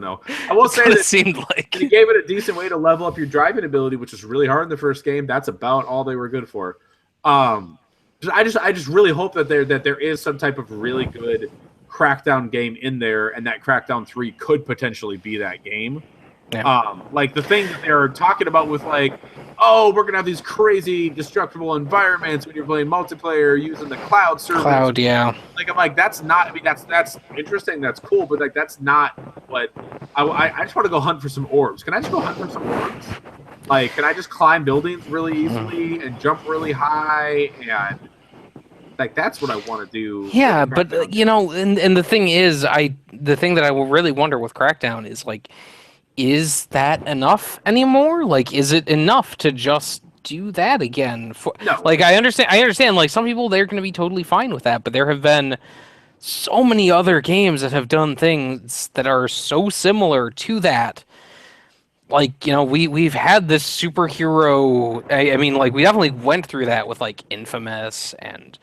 know. I will say that it seemed like you gave it a decent way to level up your driving ability, which was really hard in the first game. That's about all they were good for. I just really hope that there is some type of really good Crackdown game in there, and that Crackdown 3 could potentially be that game. Yeah. Like the thing that they're talking about with like, oh, we're gonna have these crazy destructible environments when you're playing multiplayer using the cloud service. Cloud, yeah. Like I'm like, that's not. I mean, that's interesting. That's cool, but like that's not what I just want to go hunt for some orbs. Can I just go hunt for some orbs? Like, can I just climb buildings really easily and jump really high and like that's what I want to do. Yeah, but and the thing is, the thing that I will really wonder with Crackdown is like, is that enough anymore? Like, is it enough to just do that again? No. Like, I understand. Like, some people, they're going to be totally fine with that, but there have been so many other games that have done things that are so similar to that. Like, we've had this superhero. I mean, like, we definitely went through that with like Infamous, and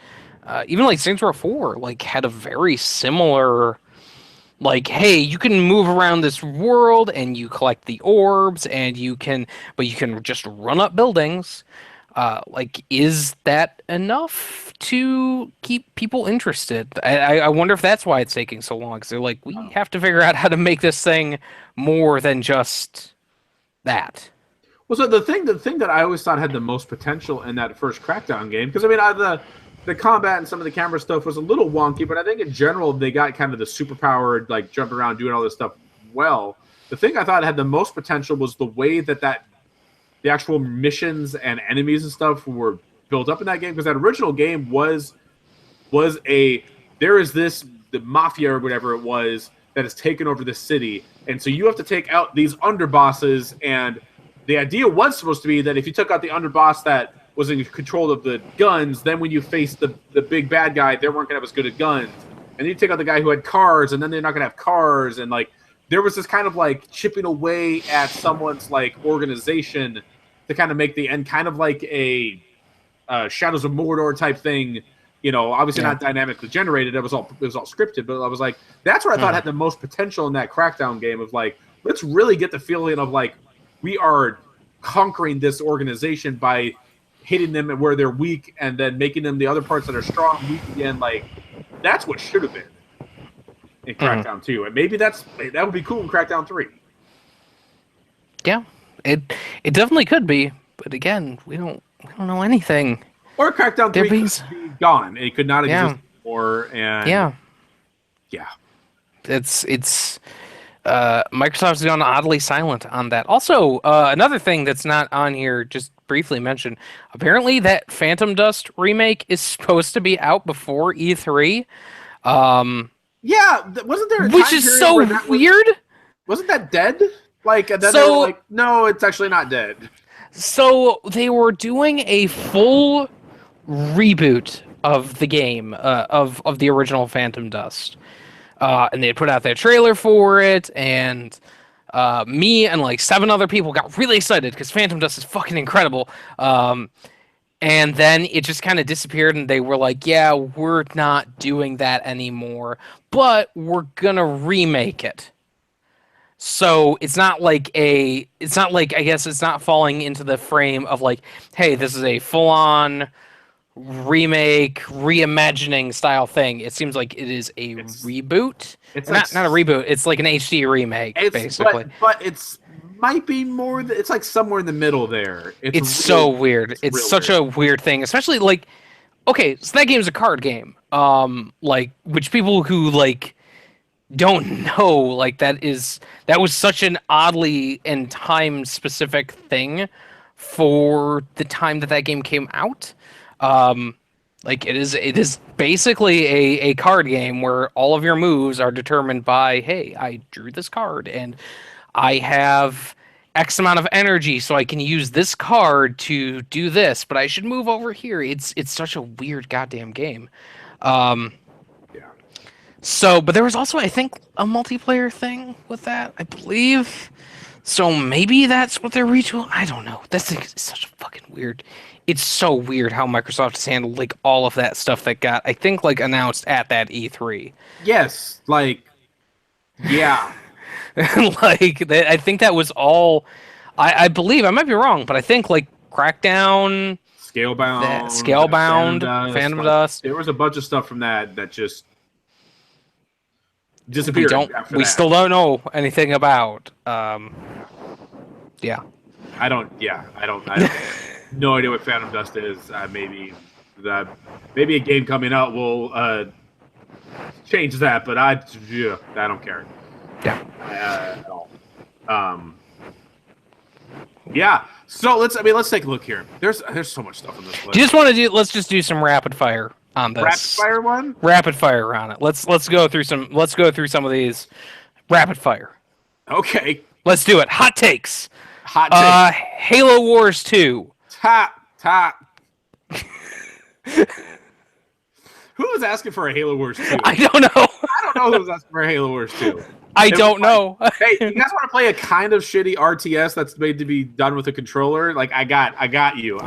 even like Saints Row 4, like, had a very similar. Like, hey, you can move around this world and you collect the orbs but you can just run up buildings. Like, is that enough to keep people interested? I wonder if that's why it's taking so long. Because they're like, we have to figure out how to make this thing more than just that. Well, so the thing that I always thought had the most potential in that first Crackdown game, because I mean, the combat and some of the camera stuff was a little wonky, but I think in general they got kind of the superpowered, like jumping around, doing all this stuff well. The thing I thought had the most potential was the way that the actual missions and enemies and stuff were built up in that game, because that original game was the mafia or whatever it was that has taken over the city, and so you have to take out these underbosses, and the idea was supposed to be that if you took out the underboss that was in control of the guns, then when you face the big bad guy, they weren't going to have as good at guns. And then you take out the guy who had cars, and then they're not going to have cars. And, like, there was this kind of, like, chipping away at someone's, like, organization to kind of make the end kind of like a Shadows of Mordor type thing. Obviously not dynamically generated. It was all scripted. But I was like, that's what I thought had the most potential in that Crackdown game of, like, let's really get the feeling of, like, we are conquering this organization by hitting them where they're weak and then making them the other parts that are strong weak again. Like, that's what should have been in Crackdown 2. And maybe that would be cool in Crackdown 3. Yeah, it definitely could be. But again, we don't know anything. Or Crackdown 3 could be gone. It could not exist anymore. And yeah. It's Microsoft's gone oddly silent on that. Also, another thing that's not on here, just briefly mentioned, apparently that Phantom Dust remake is supposed to be out before E3. Yeah, wasn't there a which is so weird? Wasn't that dead? Like, and then so, they were like, no, it's actually not dead. So they were doing a full reboot of the game, of the original Phantom Dust. And they put out their trailer for it, and me and like 7 other people got really excited because Phantom Dust is fucking incredible. And then it just kind of disappeared, and they were like, "Yeah, we're not doing that anymore, but we're gonna remake it." So it's not like I guess it's not falling into the frame of like, "Hey, this is a full-on remake, reimagining style thing." It seems like it is a It's reboot. it's Or like not a reboot. It's like an HD remake, it's basically. but it's might be more. It's like somewhere in the middle there. It's so weird. It's It's real such weird. a weird thing, especially like okay, so that game's a card game. Like which people who like don't know like that was such an oddly and time specific thing for the time that that game came out. Um, like it is basically a card game where all of your moves are determined by, hey, I drew this card and I have X amount of energy, so I can use this card to do this, but I should move over here. It's such a weird goddamn game. Um, Yeah. so, but there was also, I think, a multiplayer thing with that, I believe. So maybe that's what they're retooling. I don't know. That's like, such a fucking weird. It's so weird how Microsoft has handled like all of that stuff that got, I think, like announced at that E3. Yes. Like. Yeah. I think that was all. I believe I might be wrong, but I think like Crackdown, that Scalebound, Scalebound, Phantom Like, Dust. there was a bunch of stuff from that just We disappeared don't. after We that. still don't know anything about. Yeah. I don't. Yeah, I don't. I don't no idea what Phantom Dust is. Maybe a game coming out will change that, but I don't care Yeah. at all. Yeah. So let's take a look here. There's so much stuff on this list. Do you just want to do? Let's just do some rapid fire on this. Rapid fire one. Rapid fire on it. Let's go through some. Let's go through some of these. Rapid fire. Okay. Let's do it. Hot takes. Hot take. Halo Wars 2. Top. Who was asking for a Halo Wars 2? I don't know. I don't know who was asking for a Halo Wars 2. I don't know. Hey, you guys want to play a kind of shitty RTS that's made to be done with a controller? Like, I got you.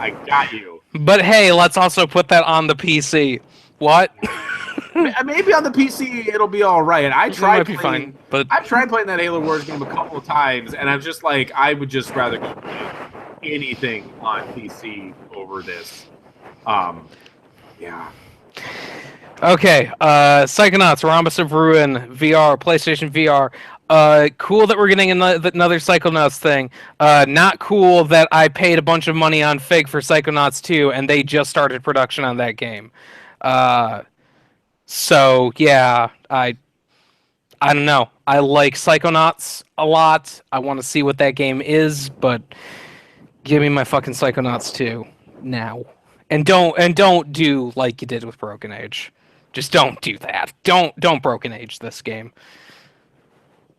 But hey, let's also put that on the PC. What? Maybe on the PC it'll be all right. I It tried might be playing, fine, but I tried playing that Halo Wars game a couple of times, and I'm just like, I would just rather go play anything on PC over this. Yeah. okay. Psychonauts, Rhombus of Ruin, VR, PlayStation VR. Cool that we're getting another Psychonauts thing. Not cool that I paid a bunch of money on Fig for Psychonauts 2 and they just started production on that game. So yeah, I don't know. I like Psychonauts a lot. I want to see what that game is, but give me my fucking Psychonauts 2 now. And don't do like you did with Broken Age. Just don't do that. Don't Broken Age this game.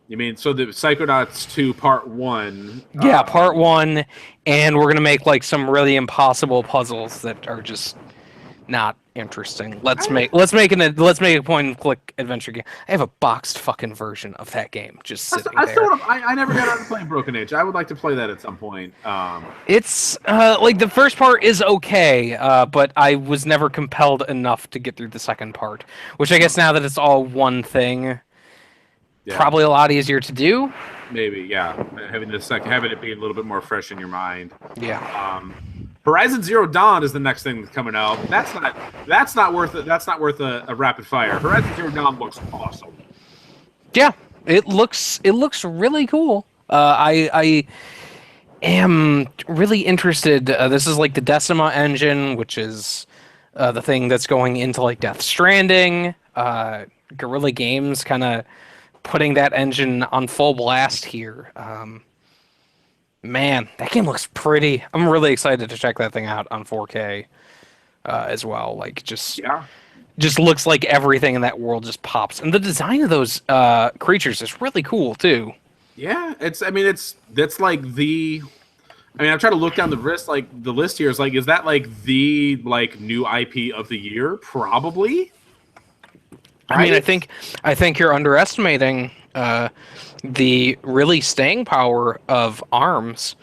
You mean so the Psychonauts 2 Part 1? Yeah, part 1, and we're gonna make like some really impossible puzzles that are just not interesting. Let's make a point and click adventure game. I have a boxed fucking version of that game just sitting there. I never got around to playing Broken Age. I would like to play that at some point. It's like the first part is okay, but I was never compelled enough to get through the second part, which I guess now that it's all one thing, Yeah, probably a lot easier to do. maybe. Yeah, having it be a little bit more fresh in your mind. Yeah. Horizon Zero Dawn is the next thing that's coming out. That's not worth it. That's not worth a rapid fire. Horizon Zero Dawn looks awesome. Yeah, it looks really cool. I am really interested. This is like the Decima engine, which is the thing that's going into like Death Stranding. Guerrilla Games kind of putting that engine on full blast here. Man, that game looks pretty. I'm really excited to check that thing out on 4K as well. Like just looks like everything in that world just pops, and the design of those creatures is really cool too. Yeah, that's like the. I mean, I'm trying to look down the list. Like the list here is like, is that like the new IP of the year? Probably. I mean, Right? I think you're underestimating the really staying power of ARMS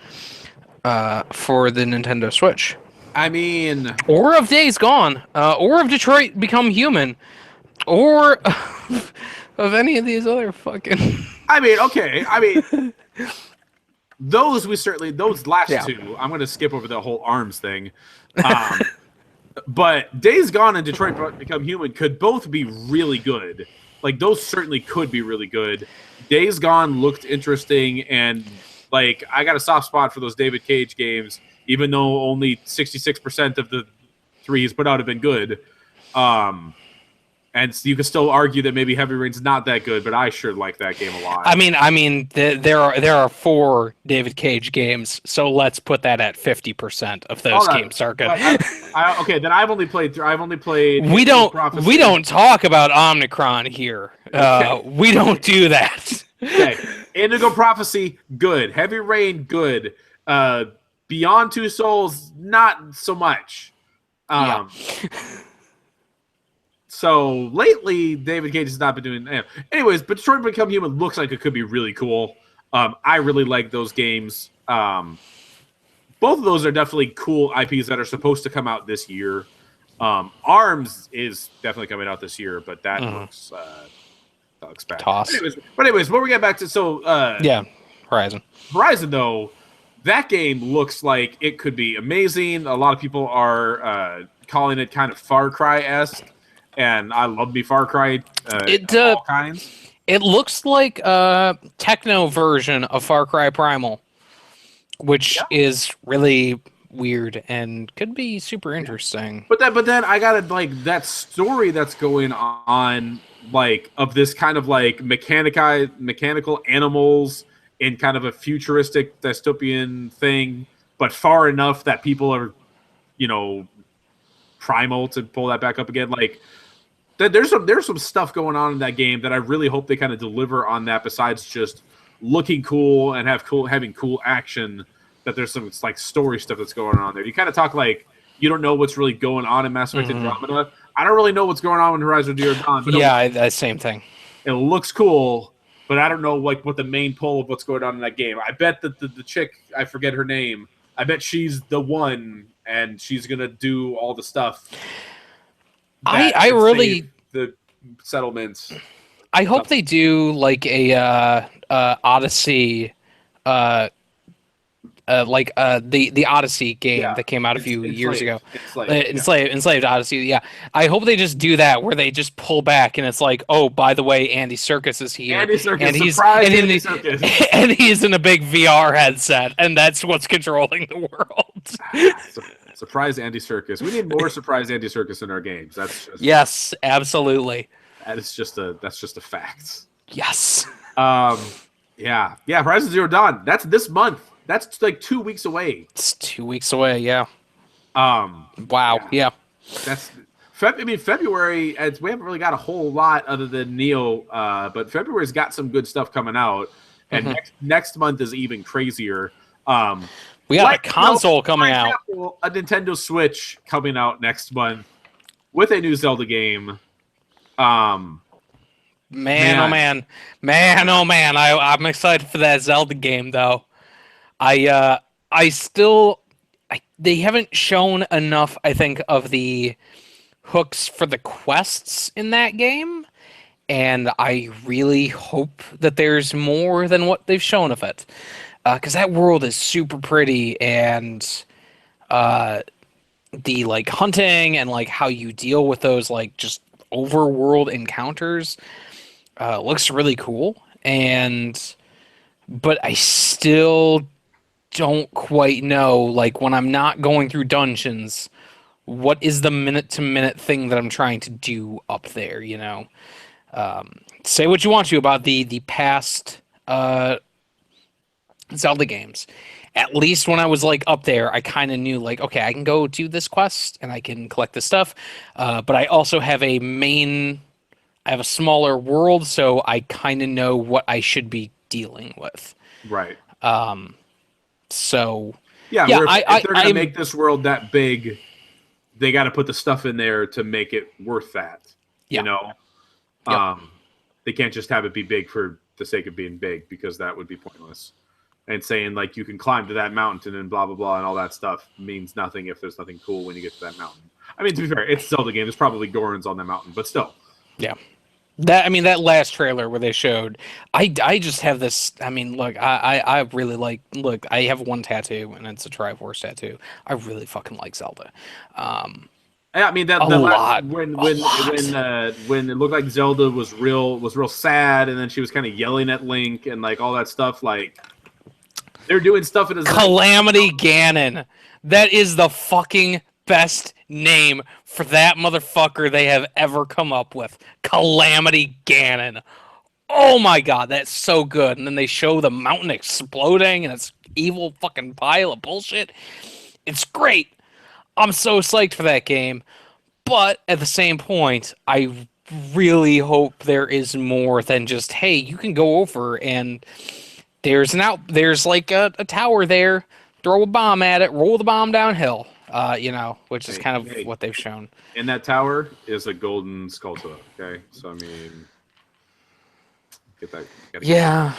for the Nintendo Switch. I mean, or of Days Gone, or of Detroit Become Human, or of any of these other fucking. okay. Those last Yeah. two. I'm going to skip over the whole arms thing. Um, but Days Gone and Detroit Become Human could both be really good. Like those certainly could be really good. Days Gone looked interesting, and like I got a soft spot for those David Cage games, even though only 66% of the three he's put out have been good. And you can still argue that maybe Heavy Rain's not that good, but I sure like that game a lot. There are 4 David Cage games, so let's put that at 50% of those games are good. Okay, then I've only played. We don't talk about Omnicron here. Okay. We don't do that. Okay, Indigo Prophecy, good. Heavy Rain, good. Beyond Two Souls, not so much. Yeah. So lately, David Cage has not been doing. Anyways, but Detroit Become Human looks like it could be really cool. I really like those games. Both of those are definitely cool IPs that are supposed to come out this year. Arms is definitely coming out this year, but that looks bad. Toss. But anyways, what we get back to yeah, Horizon. Horizon though, that game looks like it could be amazing. A lot of people are calling it kind of Far Cry-esque. And I love me Far Cry, all kinds. It looks like a techno version of Far Cry Primal, which is really weird and could be super interesting. But then I gotta like that story that's going on, like of this kind of like mechanical animals in kind of a futuristic dystopian thing, but far enough that people are, primal to pull that back up again. Like there's some stuff going on in that game that I really hope they kind of deliver on that. Besides just looking cool and having cool action, that there's some like story stuff that's going on there. You kind of talk like you don't know what's really going on in Mass Effect Andromeda. I don't really know what's going on in Horizon Zero Dawn. But same thing. It looks cool, but I don't know like what the main pull of what's going on in that game. I bet that the chick, I forget her name, I bet she's the one, and she's gonna do all the stuff. I really the settlements. I hope they do like a Odyssey, the Odyssey game that came out a few years ago. Enslaved Odyssey. Yeah, I hope they just do that where they just pull back and it's like, oh, by the way, Andy Serkis is here, Andy Serkis, and he's Andy Serkis. and he's in a big VR headset, and that's what's controlling the world. Surprise Andy Serkis. We need more surprise Andy Serkis in our games. Yes, absolutely. That's just a fact. Yes. Yeah. Horizon Zero Dawn. That's this month. That's like 2 weeks away. It's 2 weeks away. Yeah. Wow. Yeah. That's. February. We haven't really got a whole lot other than Neo, but February's got some good stuff coming out, and next month is even crazier. We got a console coming out. A Nintendo Switch coming out next month with a new Zelda game. Man, oh man. I'm excited for that Zelda game though. They haven't shown enough, I think, of the hooks for the quests in that game, and I really hope that there's more than what they've shown of it. Because that world is super pretty, and the like hunting and like how you deal with those like just overworld encounters looks really cool. But I still don't quite know, like when I'm not going through dungeons, what is the minute-to-minute thing that I'm trying to do up there? Say what you want to about the past Zelda games. At least when I was like up there, I kind of knew like, okay, I can go do this quest and I can collect this stuff. But I also have a smaller world, so I kind of know what I should be dealing with. Right. So if they're gonna make this world that big, they got to put the stuff in there to make it worth that. They can't just have it be big for the sake of being big, because that would be pointless. and saying like you can climb to that mountain and blah blah blah and all that stuff means nothing if there's nothing cool when you get to that mountain. I mean, to be fair, it's Zelda game. There's probably Gorons on that mountain, but still. Yeah. That last trailer where they showed, I just have this. I mean, look, I really like. Look, I have one tattoo, and it's a Triforce tattoo. I really fucking like Zelda. Yeah, I mean that the last, when it looked like Zelda was real sad, and then she was kind of yelling at Link and like all that stuff. Like they're doing stuff in his Calamity Ganon. That is the fucking best name for that motherfucker they have ever come up with. Calamity Ganon. Oh my god, that's so good. And then they show the mountain exploding and it's evil fucking pile of bullshit. It's great. I'm so psyched for that game. But at the same point, I really hope there is more than just, hey, you can go over and there's like a tower there. Throw a bomb at it, roll the bomb downhill. Which is kind of what they've shown. In that tower is a golden Skulltula. Okay, so I mean, get that. Yeah.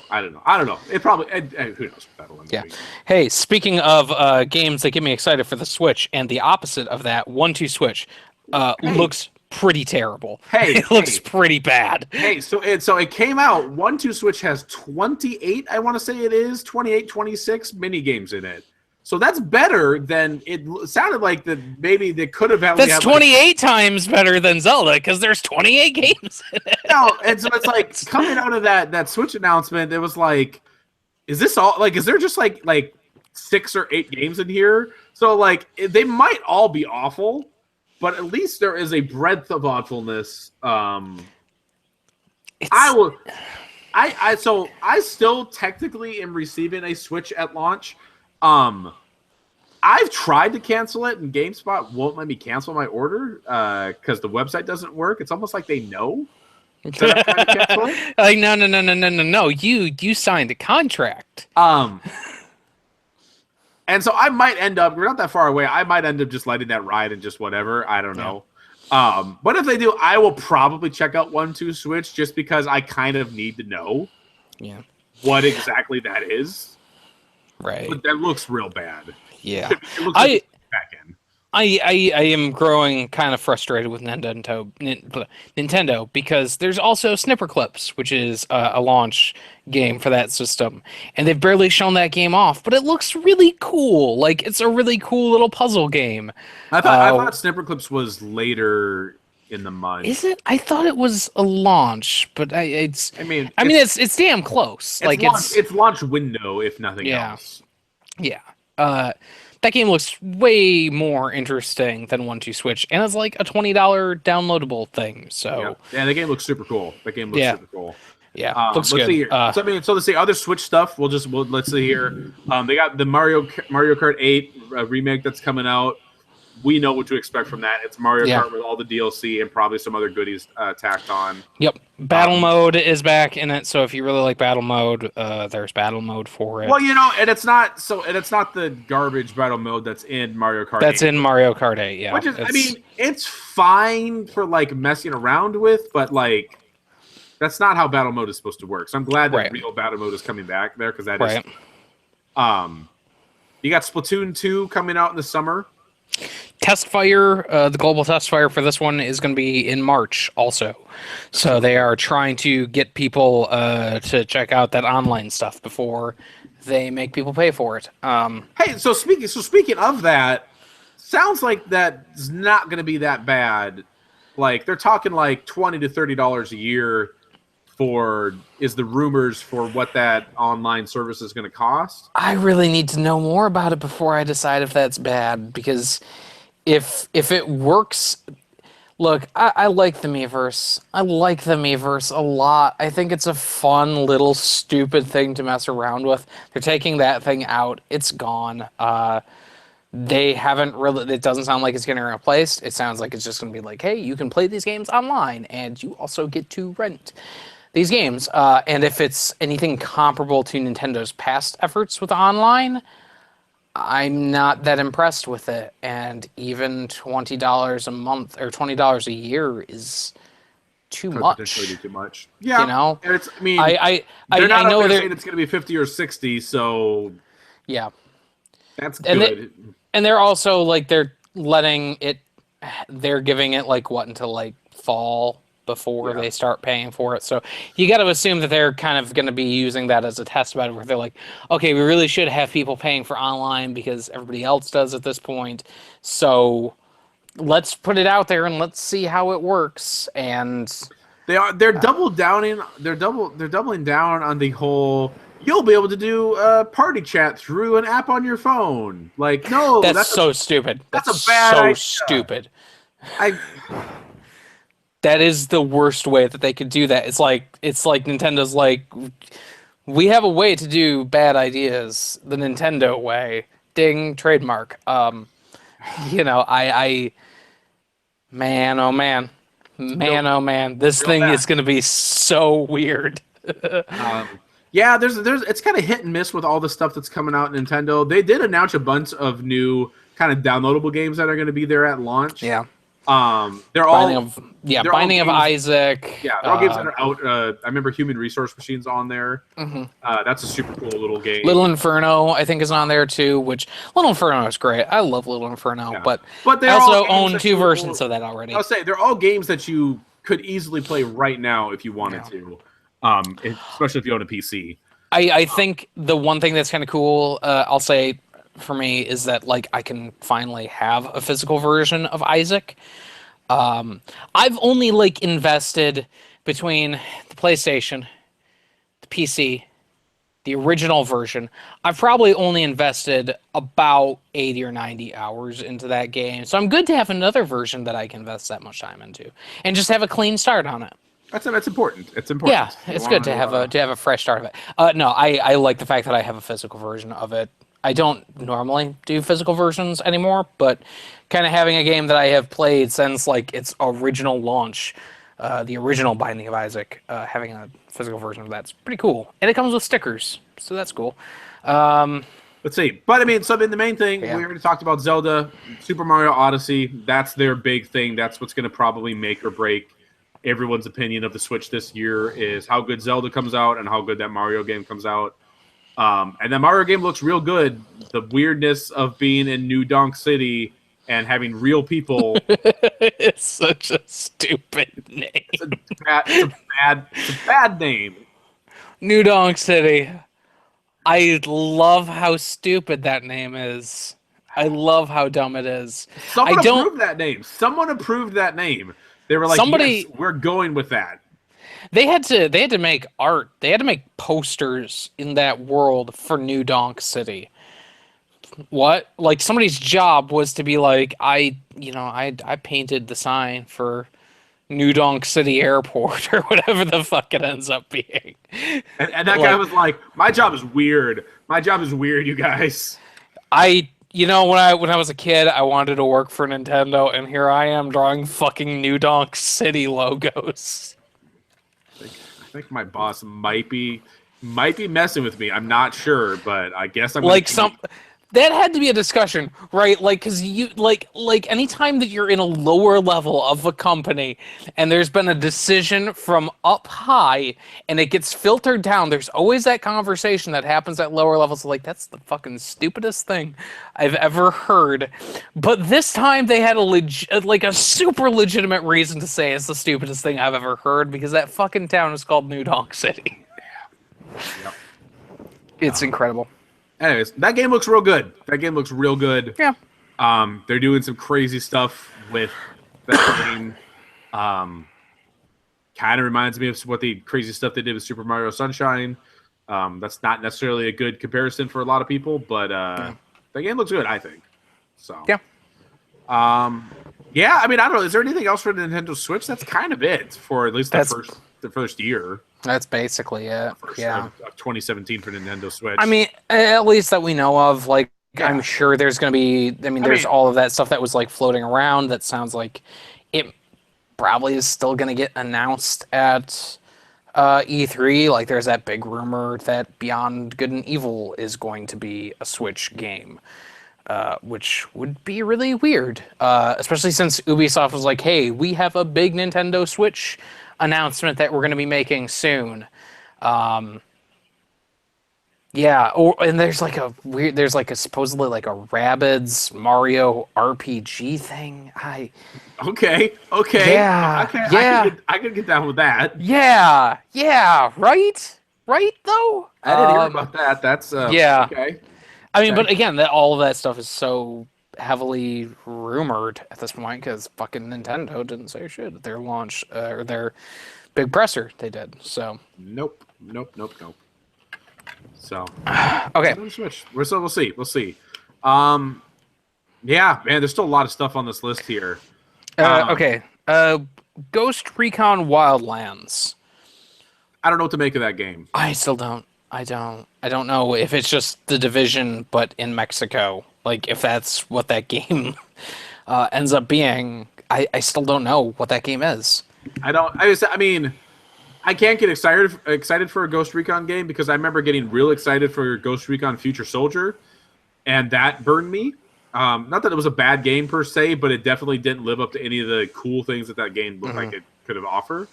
I don't know. It probably. Who knows? That'll end yeah. Hey, speaking of games that get me excited for the Switch, and the opposite of that, 1-2 Switch looks pretty terrible. It looks pretty bad. Hey, so it came out. 1-2 Switch has 28. I want to say it is 28, 26 mini games in it. So that's better than it sounded like that. Maybe they could have. That's 28 times better than Zelda because there's 28 games in it. No, and so it's like coming out of that Switch announcement, it was like, is this all? Like, is there just like 6 or 8 games in here? So like they might all be awful, but at least there is a breadth of awfulness. I still technically am receiving a Switch at launch. I've tried to cancel it, and GameSpot won't let me cancel my order because the website doesn't work. It's almost like they know that I'm trying to cancel it. Like no. You signed a contract. And so I might end up. We're not that far away. I might end up just letting that ride and just whatever. I don't know. But if they do, I will probably check out 1-2 Switch just because I kind of need to know. Yeah. What exactly that is. Right. But that looks real bad. Yeah. It looks like back end. I am growing kind of frustrated with Nintendo because there's also Snipper Clips, which is a launch game for that system, and they've barely shown that game off, but it looks really cool. Like it's a really cool little puzzle game. I thought Snipper Clips was later in the month. Is it? I thought it was a launch, but it's damn close. It's launch window if nothing else. Yeah. That game looks way more interesting than 1-2 Switch, and it's like a $20 downloadable thing. So yeah, the game looks super cool. That game looks super cool. Yeah, looks let's good. See here. So let's see other Switch stuff. Let's see here. They got the Mario Kart 8 remake that's coming out. We know what to expect from that. It's Mario Kart with all the DLC and probably some other goodies tacked on. Yep. Battle mode is back in it, so if you really like battle mode, there's battle mode for it. Well, and it's not the garbage battle mode that's in Mario Kart 8. That's in Mario Kart 8, yeah. Which is, it's fine for like messing around with, but like that's not how battle mode is supposed to work. So I'm glad that real battle mode is coming back there because that is. You got Splatoon 2 coming out in the summer. The global test fire for this one is going to be in March also. So they are trying to get people to check out that online stuff before they make people pay for it. Hey, so speaking of that, sounds like that's not going to be that bad. Like they're talking like $20 to $30 a year is the rumors for what that online service is going to cost. I really need to know more about it before I decide if that's bad, because if it works, look, I like the Miiverse. I like the Miiverse a lot. I think it's a fun little stupid thing to mess around with. They're taking that thing out. It's gone. They haven't really. It doesn't sound like it's getting replaced. It sounds like it's just going to be like, hey, you can play these games online, and you also get to rent these games. And if it's anything comparable to Nintendo's past efforts with online, I'm not that impressed with it. And even $20 a month or $20 a year is too Could much. potentially be too much. Yeah, You know, and it's. I mean, I they're not know up there they're saying it's going to be 50 or 60, so yeah, that's and good. they're also like they're letting it, they're giving it like what until like fall before Yeah. they start paying for it. So you got to assume that they're kind of going to be using that as a test bed where they're like, okay, we really should have people paying for online because everybody else does at this point. So let's put it out there and let's see how it works. And They're doubling down on the whole. You'll be able to do party chat through an app on your phone. Like, no, that's so stupid. that's That's a bad so idea. stupid. I That is the worst way that they could do that. It's like Nintendo's like, we have a way to do bad ideas the Nintendo way. Ding, trademark. You know, man, oh man, oh man, this thing bad. is gonna be so weird. yeah, there's it's kind of hit and miss with all the stuff that's coming out in Nintendo. They did announce a bunch of new kind of downloadable games that are going to be there at launch. Yeah. They're all Binding of games, Isaac. Yeah, they're all games that are out. I remember Human Resource Machine's on there. That's a super cool little game. Little Inferno, I think, is on there too. Which Little Inferno is great. I love Little Inferno, Yeah. but But I they're also all games own that 2 versions of that already. I'll say they're all games that you could easily play right now if you wanted to. Especially if you own a PC. I think the one thing that's kind of cool, I'll say for me, is that like I can finally have a physical version of Isaac. I've only like invested between the PlayStation, the PC, the original version. I've probably only invested about 80 or 90 hours into that game. So I'm good to have another version that I can invest that much time into and just have a clean start on it. That's important. It's important. Yeah, it's good to have a fresh start of it. No, I like the fact that I have a physical version of it. I don't normally do physical versions anymore, but kind of having a game that I have played since like its original launch, the original Binding of Isaac, having a physical version of that's pretty cool, and it comes with stickers, so that's cool. Let's see. But I mean, so the main thing, we already talked about Zelda, Super Mario Odyssey. That's their big thing. That's what's going to probably make or break everyone's opinion of the Switch this year is how good Zelda comes out and how good that Mario game comes out. And that Mario game looks real good. The weirdness of being in New Donk City and having real people. It's such a stupid name. It's a bad name. New Donk City. I love how stupid that name is. I love how dumb it is. Someone approved that name. Someone approved that name. They were like, yes, we're going with that. They had to make art. They had to make posters in that world for New Donk City. What? Like somebody's job was to be like, I painted the sign for New Donk City Airport or whatever the fuck it ends up being. And that guy was like, my job is weird. My job is weird, you guys. When I was a kid, I wanted to work for Nintendo, and here I am drawing fucking New Donk City logos. I think my boss might be messing with me. I'm not sure, but I guess I'm like that had to be a discussion, right? Like, because you like anytime that you're in a lower level of a company and there's been a decision from up high and it gets filtered down, there's always that conversation that happens at lower levels. Like, that's the fucking stupidest thing I've ever heard. But this time they had a super legitimate reason to say it's the stupidest thing I've ever heard because that fucking town is called New Donk City. Yep. It's incredible. Anyways, that game looks real good. That game looks real good. Yeah. They're doing some crazy stuff with that game. Kind of reminds me of what the crazy stuff they did with Super Mario Sunshine. That's not necessarily a good comparison for a lot of people, but that game looks good, I think. So yeah. Yeah, I mean, I don't know. Is there anything else for the Nintendo Switch? That's kind of it for at least the first year. That's basically it. Of 2017 for Nintendo Switch. I mean, at least that we know of. Like, I'm sure there's going to be. There's all of that stuff that was like floating around. That sounds like it probably is still going to get announced at E3. Like, there's that big rumor that Beyond Good and Evil is going to be a Switch game. Which would be really weird, especially since Ubisoft was like, "Hey, we have a big Nintendo Switch announcement that we're going to be making soon. Yeah, and there's like a weird, there's like a supposedly like a Rabbids Mario RPG thing. Okay. Yeah, yeah, I could get down with that. yeah, right though. I didn't hear about that. That's Yeah, okay. I mean, but Okay. again, that all of that stuff is so heavily rumored at this point because fucking Nintendo didn't say shit at their launch or their big presser they did. So Nope. So okay, Nintendo Switch. We'll see. We'll see. Um, yeah, man. There's still a lot of stuff on this list here. okay. Ghost Recon Wildlands. I don't know what to make of that game. I still don't. I don't know if it's just the Division, but in Mexico. Like if that's what that game ends up being. I still don't know what that game is. I mean, I can't get excited for a Ghost Recon game because I remember getting real excited for Ghost Recon Future Soldier, and that burned me. Not that it was a bad game per se, but it definitely didn't live up to any of the cool things that game looked like it could have offered.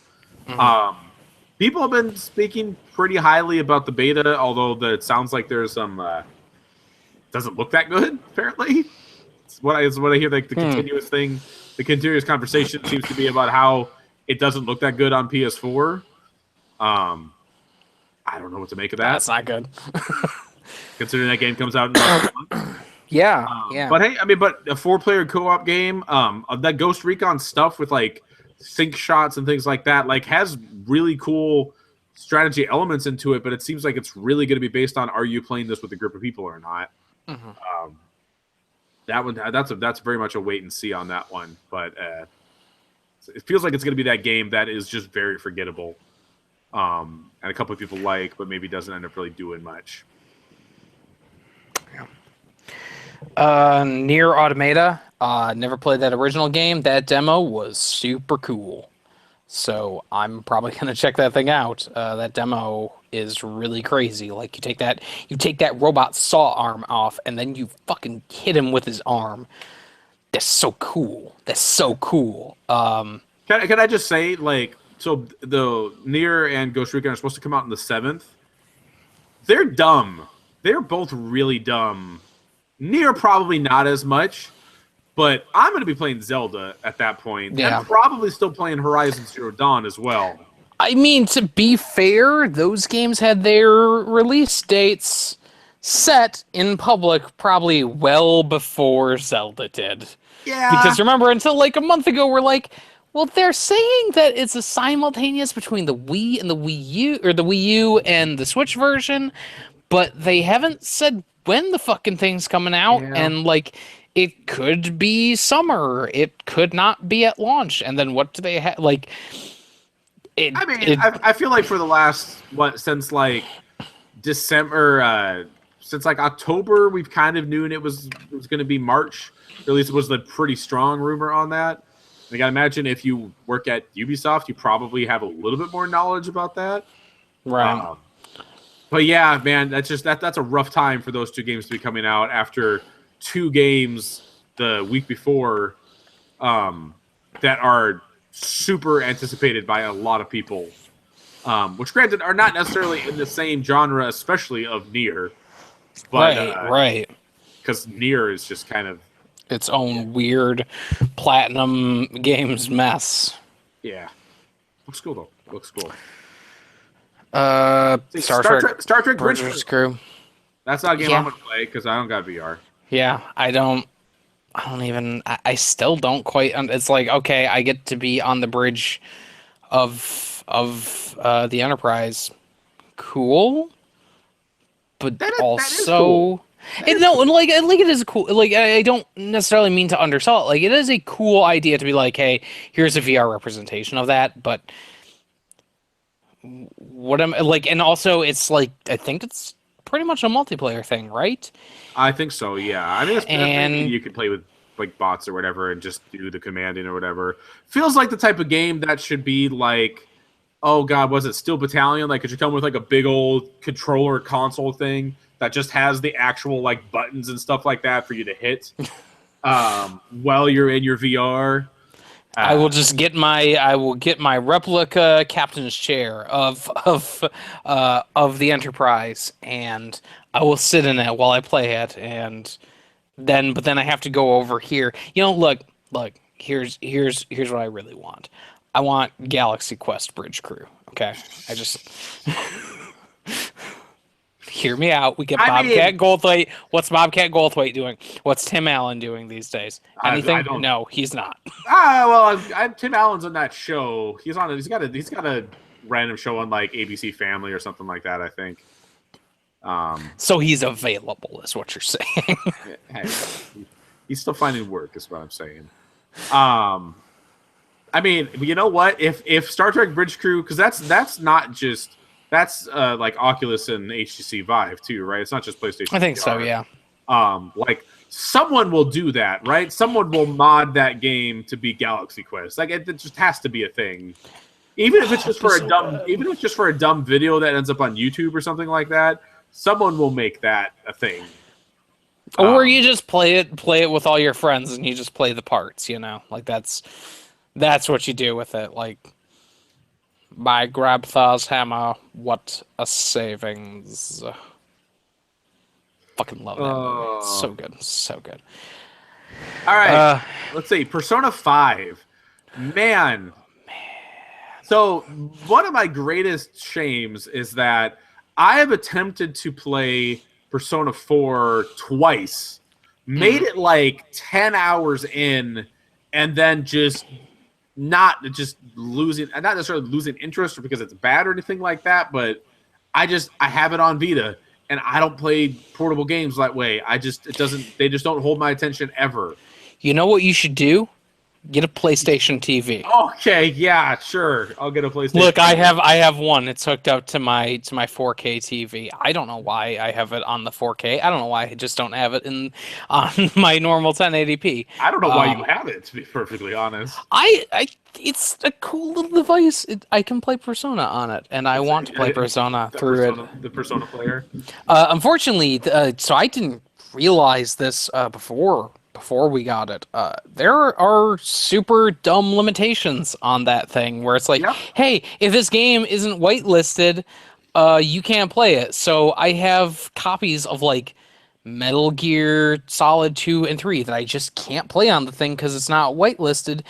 People have been speaking pretty highly about the beta, although it sounds like there's some doesn't look that good. Apparently, it's what I hear. Like the continuous conversation seems to be about how it doesn't look that good on PS4. I don't know what to make of that. That's not good. Considering that game comes out in about a month. Yeah, yeah. But hey, I mean, but a 4-player co-op game, that Ghost Recon stuff with like sync shots and things like that, like has really cool strategy elements into it. But it seems like it's really going to be based on are you playing this with a group of people or not. That one, that's very much a wait and see on that one. But it feels like it's going to be that game that is just very forgettable, and a couple of people like, but maybe doesn't end up really doing much. Near Automata. Never played that original game. That demo was super cool. So I'm probably gonna check that thing out. That demo is really crazy. Like you take that robot saw arm off, and then you fucking hit him with his arm. That's so cool. That's so cool. Can I just say, like, so the Nier and Ghost Recon are supposed to come out on the 7th. They're dumb. They're both really dumb. Nier probably not as much, but I'm going to be playing Zelda at that point. Yeah. And probably still playing Horizon Zero Dawn as well. I mean, to be fair, those games had their release dates set in public probably well before Zelda did. Yeah. Because remember, until like a month ago, we're like, well, they're saying that it's a simultaneous between the Wii and the Wii U, or the Wii U and the Switch version, but they haven't said when the fucking thing's coming out, and like it could be summer, it could not be at launch, and then what do they have? Like, I feel like for the last since like December, since like October, we've kind of known it was going to be March. Or at least it was the pretty strong rumor on that. I gotta imagine if you work at Ubisoft, you probably have a little bit more knowledge about that, right? But yeah, man, that's a rough time for those two games to be coming out after 2 games the week before that are super anticipated by a lot of people, which granted are not necessarily in the same genre, especially of Nier. But, right. Because Nier is just kind of its own weird Platinum Games mess. Yeah. Looks cool, though. Looks cool. Star Trek Bridge Crew. That's not a game I'm gonna play because I don't got VR. Yeah, I still don't quite. It's like, okay, I get to be on the bridge of the Enterprise. Cool, but that also, is cool. Like it is cool. Like I don't necessarily mean to undersell it. Like it is a cool idea to be like, hey, here's a VR representation of that, but. What am like, and also it's like I think it's pretty much a multiplayer thing, right? I think so. Yeah, I mean, you could play with like bots or whatever and just do the commanding or whatever. Feels like the type of game that should be like, oh god, was it Steel Battalion? Like, could you come with like a big old controller console thing that just has the actual like buttons and stuff like that for you to hit while you're in your VR? I will just get my replica captain's chair of the Enterprise, and I will sit in it while I play it, and then I have to go over here. Look. Here's what I really want. I want Galaxy Quest Bridge Crew. Okay, I just hear me out. We get Bobcat Goldthwait. What's Bobcat Goldthwait doing? What's Tim Allen doing these days? Anything? No, he's not. Tim Allen's on that show. He's got a random show on like ABC Family or something like that, I think. So he's available, is what you're saying. Hey, he's still finding work, is what I'm saying. I mean, you know what? If Star Trek Bridge Crew, because that's not just like Oculus and HTC Vive too, right? It's not just PlayStation. I think VR. so, yeah. Like someone will do that, right? Someone will mod that game to be Galaxy Quest. Like it just has to be a thing. Even if it's just for a dumb video that ends up on YouTube or something like that, someone will make that a thing. Or you just play it with all your friends, and you just play the parts. Like that's what you do with it. Like, by Grabthar's hammer, what a savings! Fucking love that movie. So good, so good. All right, let's see. Persona 5, man. So one of my greatest shames is that I have attempted to play Persona 4 twice, made it like 10 hours in, and then not necessarily losing interest or because it's bad or anything like that, but I have it on Vita and I don't play portable games that way. They just don't hold my attention ever. You know what you should do? Get a PlayStation TV. Okay, yeah, sure. I'll get a PlayStation. Look, I have one. It's hooked up to my 4K TV. I don't know why I have it on the 4K. I don't know why I just don't have it on my normal 1080p. I don't know why you have it, to be perfectly honest. It's a cool little device. I can play Persona on it, and I want to play Persona through it. The Persona player. Unfortunately, so I didn't realize this before we got it. There are super dumb limitations on that thing where it's like, hey, if this game isn't whitelisted, you can't play it. So I have copies of like Metal Gear Solid 2 and 3 that I just can't play on the thing because it's not whitelisted,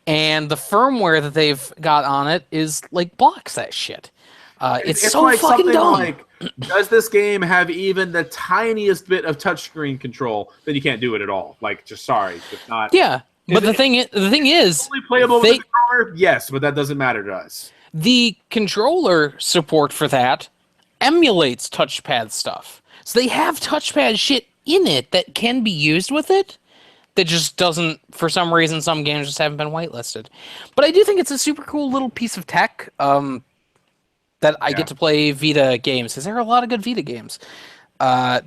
and the firmware that they've got on it is like blocks that shit. It's so like fucking dumb. Like, does this game have even the tiniest bit of touchscreen control? Then you can't do it at all. Like, just sorry, it's not. Yeah, but the thing is, only playable with the controller. Yes, but that doesn't matter to us. The controller support for that emulates touchpad stuff, so they have touchpad shit in it that can be used with it. That just doesn't, for some reason, some games just haven't been whitelisted. But I do think it's a super cool little piece of tech. That I get to play Vita games, because there are a lot of good Vita games. Not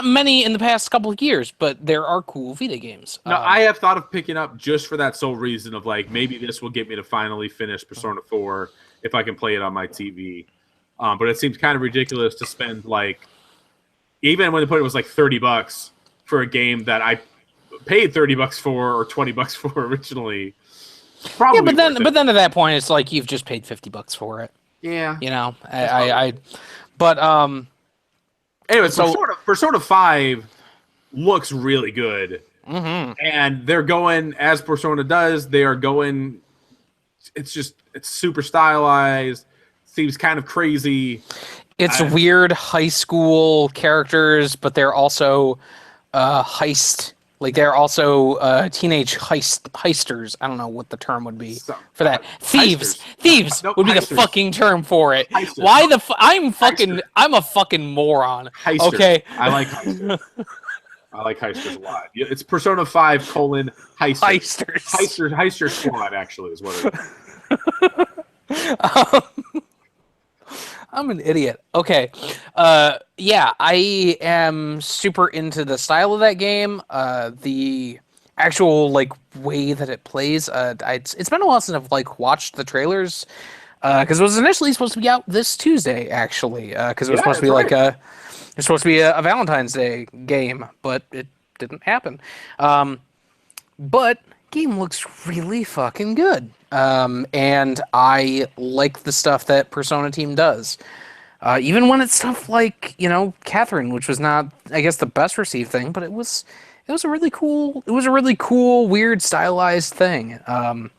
many in the past couple of years, but there are cool Vita games. No, I have thought of picking up just for that sole reason of like maybe this will get me to finally finish Persona 4 if I can play it on my TV. But it seems kind of ridiculous to spend like, even when they put it was like $30 for a game that I paid $30 for or $20 for originally. Probably yeah, but then at that point it's like you've just paid $50 for it. Yeah, but anyway, so Persona 5 looks really good, and they're going as Persona does. They are going. It's super stylized. Seems kind of crazy. It's weird high school characters, but they're also heist. Like, they're also teenage heisters. I don't know what the term would be for that. Thieves. Heisters. Thieves would be the fucking term for it. Heisters. Why I'm a fucking moron. Heisters. Okay. I like heisters. I like heisters a lot. It's Persona 5 : heisters. Heister squad, actually, is what it is. I'm an idiot. Okay. Yeah, I am super into the style of that game. The actual like way that it plays. It's been a while since I've like watched the trailers. Because it was initially supposed to be out this Tuesday, actually. Because it was supposed to be it's supposed to be a Valentine's Day game, but it didn't happen. But game looks really fucking good. And I like the stuff that Persona Team does. Even when it's stuff like, Catherine, which was not, I guess, the best received thing, but it was a really cool, weird, stylized thing. God,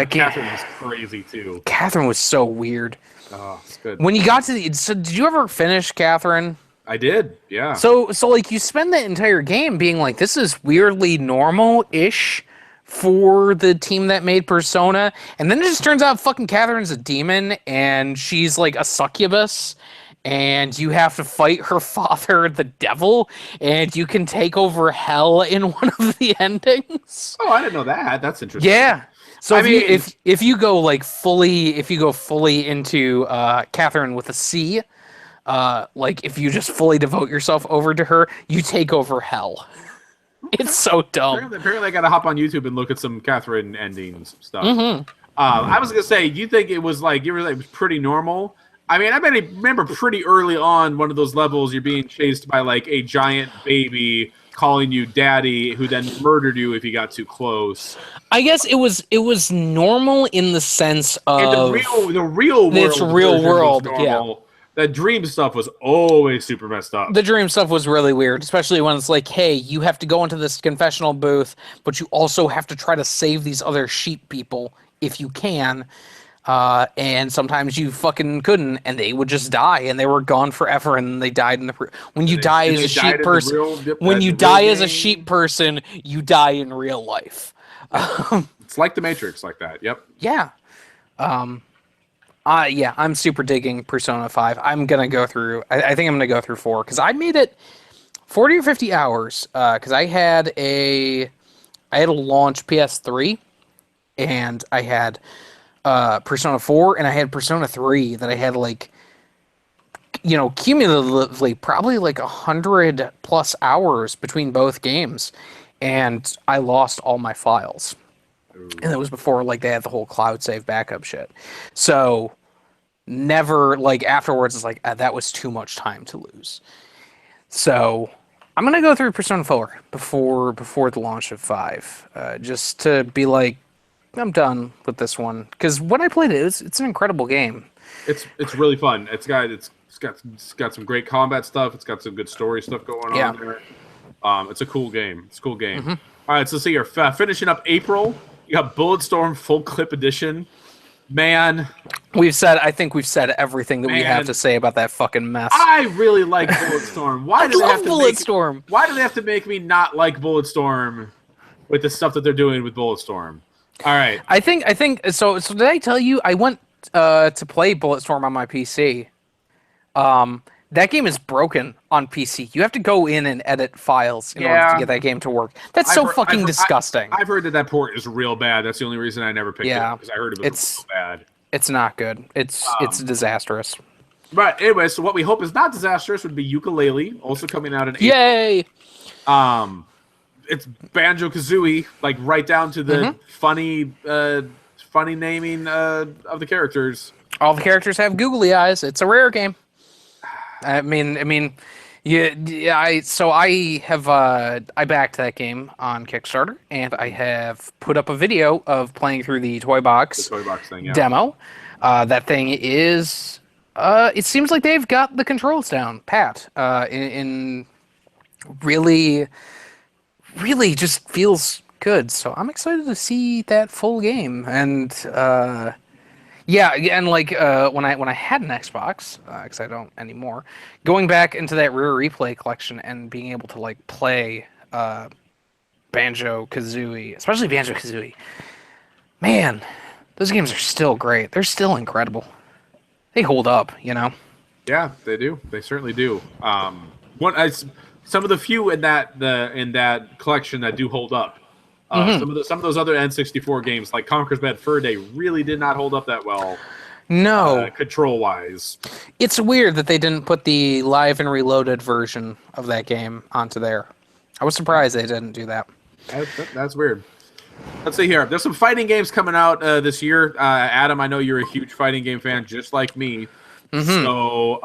Catherine was crazy too. Catherine was so weird. Oh, it's good. When you got to so did you ever finish Catherine? I did, yeah. So like you spend the entire game being like, this is weirdly normal-ish for the team that made Persona, and then it just turns out fucking Catherine's a demon, and she's like a succubus, and you have to fight her father, the devil, and you can take over hell in one of the endings. Oh, I didn't know that. That's interesting. Yeah. So I mean, if you go like fully into Catherine with a C, like if you just fully devote yourself over to her, you take over hell. It's so dumb. Apparently I gotta hop on YouTube and look at some Catherine endings stuff. Mm-hmm. I was gonna say, you think it was like it was pretty normal? I mean, I remember pretty early on one of those levels, you're being chased by like a giant baby calling you daddy, who then murdered you if you got too close. I guess it was normal in the sense of And the real world. It's real world, yeah. That dream stuff was always super messed up. The dream stuff was really weird, especially when it's like, hey, you have to go into this confessional booth, but you also have to try to save these other sheep people if you can. And sometimes you fucking couldn't, and they would just die, and they were gone forever, and they died in the. When you die as a sheep person, when you die as a sheep person, you die in real life. It's like the Matrix, like that. Yep. Yeah. Yeah, I'm super digging Persona 5. I'm gonna go through. I think I'm gonna go through 4 because I made it 40 or 50 hours. Because I had a launch PS3, and I had Persona 4, and I had Persona 3 that I had like, cumulatively probably like 100+ hours between both games, and I lost all my files. And that was before like they had the whole cloud save backup shit. So never like afterwards it's like that was too much time to lose. So I'm gonna go through Persona 4 before the launch of 5, just to be like, I'm done with this one, because when I played it, it's an incredible game. It's really fun. It's got some great combat stuff. It's got some good story stuff going on there. It's a cool game. It's a cool game. Mm-hmm. All right, so let's see here. Finishing up April, you got Bulletstorm Full Clip Edition. Man, I think we've said everything that we have to say about that fucking mess. I really like Bulletstorm. Why do they have to Bulletstorm? Why do they have to make me not like Bulletstorm with the stuff that they're doing with Bulletstorm? All right. I think so. So did I tell you I went to play Bulletstorm on my PC? That game is broken on PC. You have to go in and edit files in order to get that game to work. That's fucking disgusting. I've heard that port is real bad. That's the only reason I never picked it, because I heard it was real bad. It's not good. It's disastrous. But anyway, so what we hope is not disastrous would be Yooka-Laylee, also coming out in April. Yay! It's Banjo-Kazooie, like right down to the funny naming of the characters. All the characters have googly eyes. It's a rare game. I mean, yeah. I backed that game on Kickstarter, and I have put up a video of playing through the Toy Box thing, yeah. demo. That thing is, it seems like they've got the controls down pat. In really, really just feels good. So I'm excited to see that full game, and yeah, and like when I had an Xbox, because I don't anymore, going back into that Rare Replay collection and being able to like play Banjo-Kazooie, especially Banjo-Kazooie, man, those games are still great. They're still incredible. They hold up, Yeah, they do. They certainly do. Some of the few in that collection that do hold up. Some of those other N64 games, like Conker's Bad Fur Day, really did not hold up that well. No, control-wise. It's weird that they didn't put the live and reloaded version of that game onto there. I was surprised they didn't do that. That's weird. Let's see here. There's some fighting games coming out this year. Adam, I know you're a huge fighting game fan, just like me. So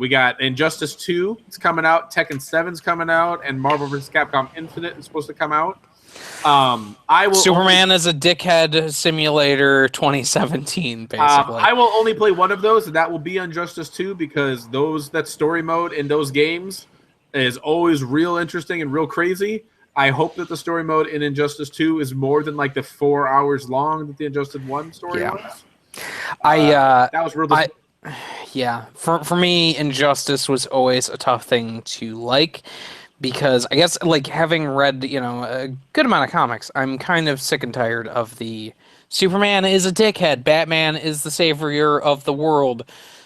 we got Injustice 2. It's coming out. Tekken 7's coming out, and Marvel vs. Capcom Infinite is supposed to come out. I will Superman is a dickhead simulator 2017, basically. I will only play one of those, and that will be Injustice 2, because that story mode in those games is always real interesting and real crazy. I hope that the story mode in Injustice 2 is more than like the 4 hours long that the Injustice 1 story was. That was real. Yeah, for me, Injustice was always a tough thing to like, because I guess, like, having read, a good amount of comics, I'm kind of sick and tired of the Superman is a dickhead, Batman is the savior of the world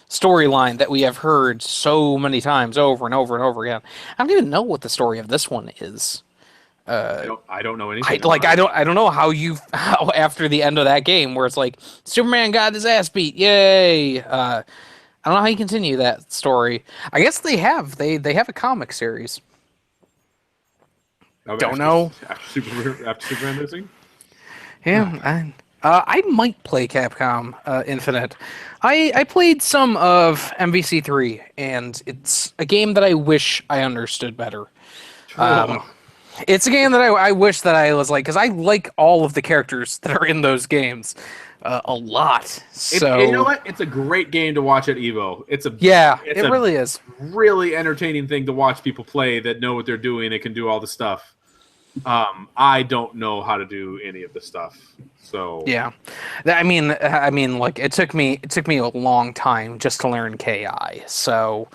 storyline that we have heard so many times over and over and over again. I don't even know what the story of this one is. I don't know anything. I don't know how after the end of that game where it's like Superman got his ass beat, yay. I don't know how you continue that story. I guess they have a comic series. Don't know. After Superman missing? Yeah, I might play Capcom Infinite. I played some of MVC3, and it's a game that I wish I understood better. It's a game that I wish that I was like, because I like all of the characters that are in those games a lot. So you know what? It's a great game to watch at EVO. It really is. Really entertaining thing to watch people play that know what they're doing and can do all the stuff. I don't know how to do any of the stuff, so yeah. I mean, like it took me a long time just to learn KI. So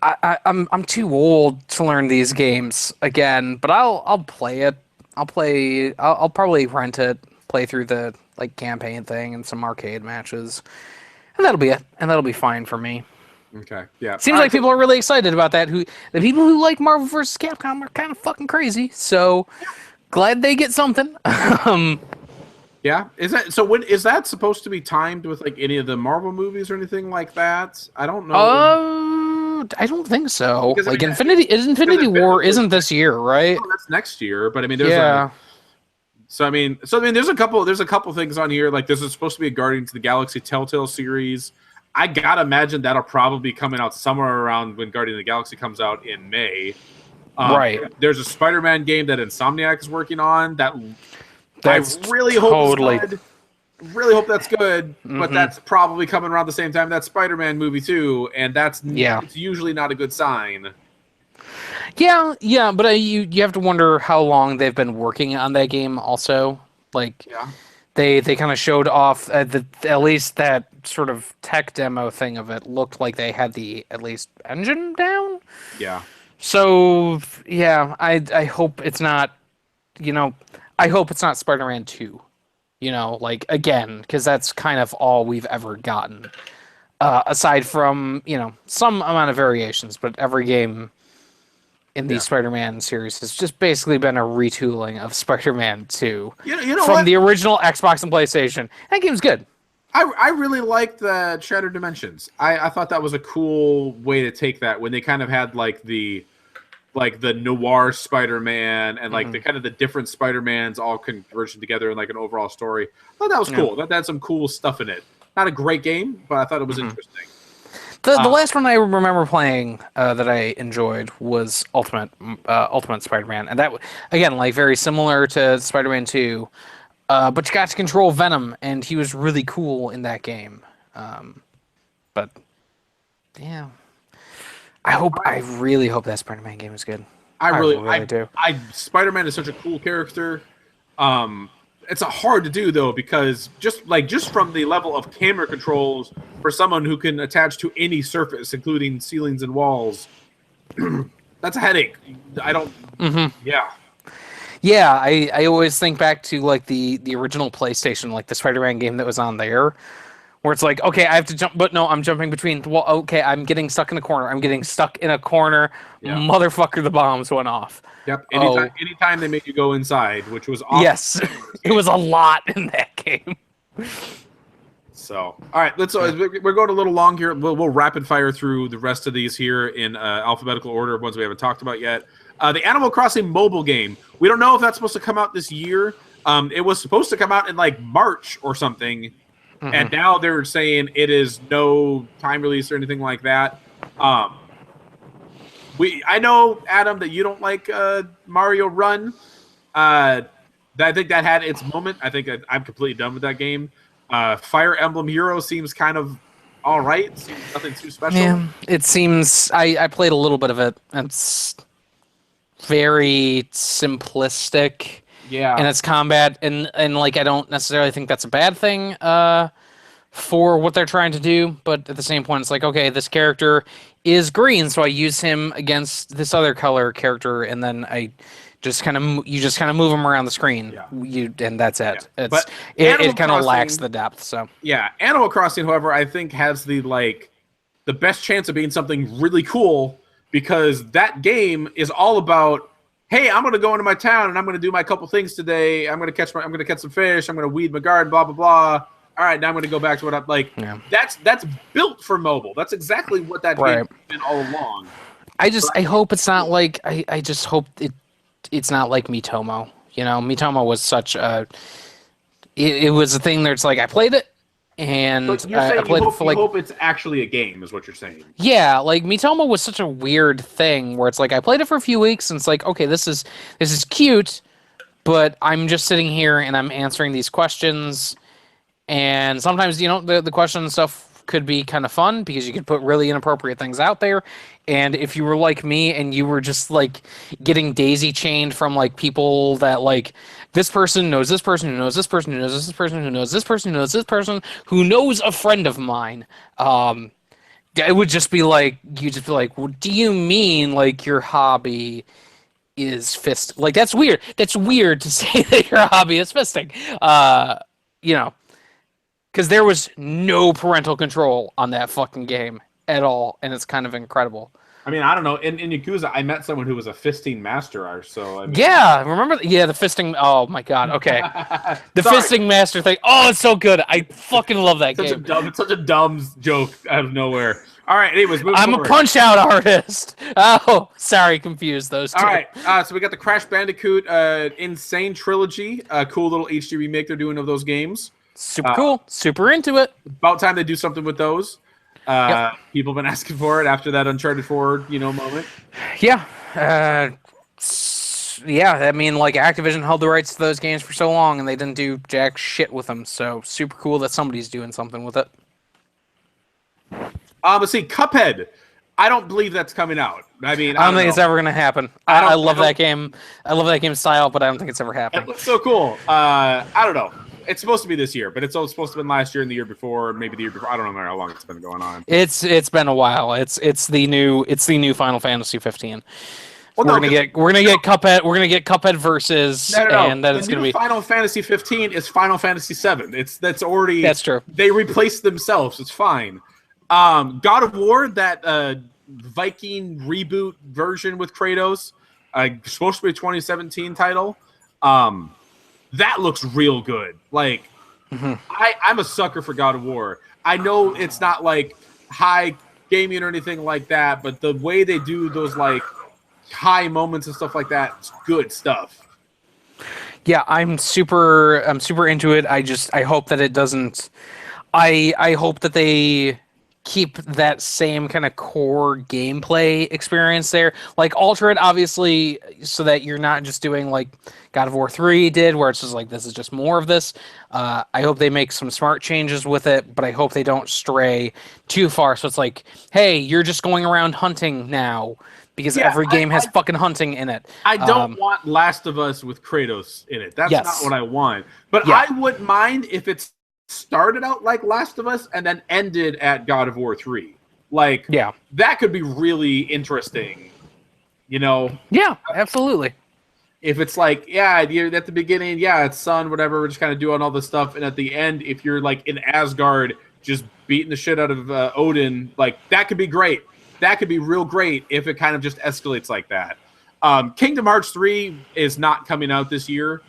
I'm too old to learn these games again, but I'll play it. I'll probably rent it, play through the like campaign thing and some arcade matches, and that'll be it. And that'll be fine for me. Okay. Yeah. Seems like people are really excited about that. The people who like Marvel vs. Capcom are kind of fucking crazy. So glad they get something. Yeah. Is that supposed to be timed with like any of the Marvel movies or anything like that? I don't know. I don't think so. Because, like Infinity War isn't this year, right? Oh, that's next year. But I mean, there's there's a couple things on here. Like this is supposed to be a Guardians of the Galaxy Telltale series. I gotta imagine that'll probably be coming out somewhere around when Guardian of the Galaxy comes out in May. Right. There's a Spider-Man game that Insomniac is working on that that's I really hope is good. Really hope that's good, but that's probably coming around the same time that Spider-Man movie too, and it's usually not a good sign. Yeah, but you have to wonder how long they've been working on that game. Also, like, they kind of showed off at least that sort of tech demo thing of it looked like they had the at least engine down. Yeah. So yeah, I hope it's not, I hope it's not Spider-Man 2. Like again, because that's kind of all we've ever gotten. Aside from, some amount of variations, but every game in the Spider-Man series has just basically been a retooling of Spider-Man 2 from the original Xbox and PlayStation. That game's good. I really liked the Shattered Dimensions. I thought that was a cool way to take that when they kind of had like the noir Spider-Man and like the kind of the different Spider-Mans all converging together in like an overall story. I thought that was cool. That had some cool stuff in it. Not a great game, but I thought it was interesting. The last one I remember playing that I enjoyed was Ultimate Spider-Man, and that again, like very similar to Spider-Man 2, but you got to control Venom, and he was really cool in that game. But yeah, I really hope that Spider-Man game is good. I really do. Spider-Man is such a cool character. It's hard to do though, because just from the level of camera controls for someone who can attach to any surface, including ceilings and walls, that's a headache. I don't. Yeah. Yeah, I always think back to like the original PlayStation, like the Spider-Man game that was on there, where it's like, okay, I have to jump, but no, I'm jumping between. Well, okay, I'm getting stuck in a corner. Yeah. Motherfucker, the bombs went off. Yep. Anytime they make you go inside, which was awesome. Yes, it was a lot in that game. So, all right, we're going a little long here. We'll rapid fire through the rest of these here in alphabetical order of ones we haven't talked about yet. The Animal Crossing mobile game. We don't know if that's supposed to come out this year. It was supposed to come out in like March or something, and now they're saying it is no time release or anything like that. I know, Adam, that you don't like Mario Run. I think that had its moment. I think I'm completely done with that game. Fire Emblem Heroes seems kind of all right. Seems nothing too special. Yeah, it seems I played a little bit of it. It's very simplistic Yeah. in its combat, and like I don't necessarily think that's a bad thing for what they're trying to do. But at the same point, it's like, okay, this character is green, so I use him against this other color character, and then I just kind of move him around the screen. Yeah. And that's it. Yeah. It's But it kind of lacks the depth. So yeah, Animal Crossing, however, I think has the best chance of being something really cool because that game is all about, hey, I'm gonna go into my town and I'm gonna do my couple things today. I'm gonna catch some fish. I'm gonna weed my garden. Blah blah blah. All right, now I'm gonna go back to what I'm like. Yeah. That's built for mobile. That's exactly what that game's been all along. I hope it's not like I just hope it's not like Miitomo. You know, Miitomo was such a it was a thing that's like I played it and But you're saying I played you it for like hope it's actually a game, is what you're saying. yeah, like Miitomo was such a weird thing where it's like I played it for a few weeks and it's like okay, this is cute, but I'm just sitting here and I'm answering these questions, and sometimes the question and stuff could be kind of fun because you could put really inappropriate things out there. And if you were like me and you were just like getting daisy chained from like people that like this person knows this person who knows this person who knows this person who knows this person who knows this person who knows a friend of mine, it would just be like you'd just be like, well, do you mean like your hobby is fist? Like that's weird. That's weird to say that your hobby is fisting. Because there was no parental control on that fucking game at all, and it's kind of incredible. I mean, I don't know. In Yakuza, I met someone who was a fisting master, so I mean... Yeah, remember? Yeah, the fisting... Oh, my God, okay. The Sorry. fisting master thing. Oh, it's so good. I fucking love that game. It's such a dumb joke out of nowhere. All right, anyways, moving I'm forward. a Punch-Out artist. Oh, sorry, confused those two. All right, so we got the Crash Bandicoot Insane Trilogy. Cool little HD remake they're doing of those games. Super cool. Super into it. About time they do something with those. Yep. People have been asking for it after that Uncharted 4, moment. Yeah. Yeah, I mean, like, Activision held the rights to those games for so long, and they didn't do jack shit with them, so super cool that somebody's doing something with it. But see, Cuphead, I don't believe that's coming out. I mean, I don't think it's ever going to happen. I love that game. I love that game style, but I don't think it's ever happening. It looks so cool. I don't know. It's supposed to be this year, but it's also supposed to have been last year and the year before, maybe the year before. I don't know how long it's been going on. It's been a while. It's the new Final Fantasy 15. Well, we're gonna get Cuphead. We're gonna get Cuphead versus, and then it's gonna be Final Fantasy 15 is Final Fantasy 7. That's already true. They replaced themselves. It's fine. God of War, that Viking reboot version with Kratos, supposed to be a 2017 title. That looks real good. Like, I'm a sucker for God of War. I know it's not like high gaming or anything like that, but the way they do those like high moments and stuff like that, it's good stuff. Yeah, I'm super into it. I hope that it doesn't. I hope that they keep that same kind of core gameplay experience there. Like alter it obviously so that you're not just doing like God of War 3 did, where it's just like this is just more of this. I hope they make some smart changes with it, but I hope they don't stray too far. So it's like, hey, you're just going around hunting now because every game has fucking hunting in it. I don't want Last of Us with Kratos in it. That's not what I want. But I wouldn't mind if it's started out like Last of Us and then ended at God of War 3. Like, that could be really interesting, Yeah, absolutely. If it's like, you're at the beginning, it's sun, whatever, we're just kind of doing all this stuff, and at the end, if you're like in Asgard, just beating the shit out of Odin, like that could be great. That could be real great if it kind of just escalates like that. Kingdom Hearts 3 is not coming out this year.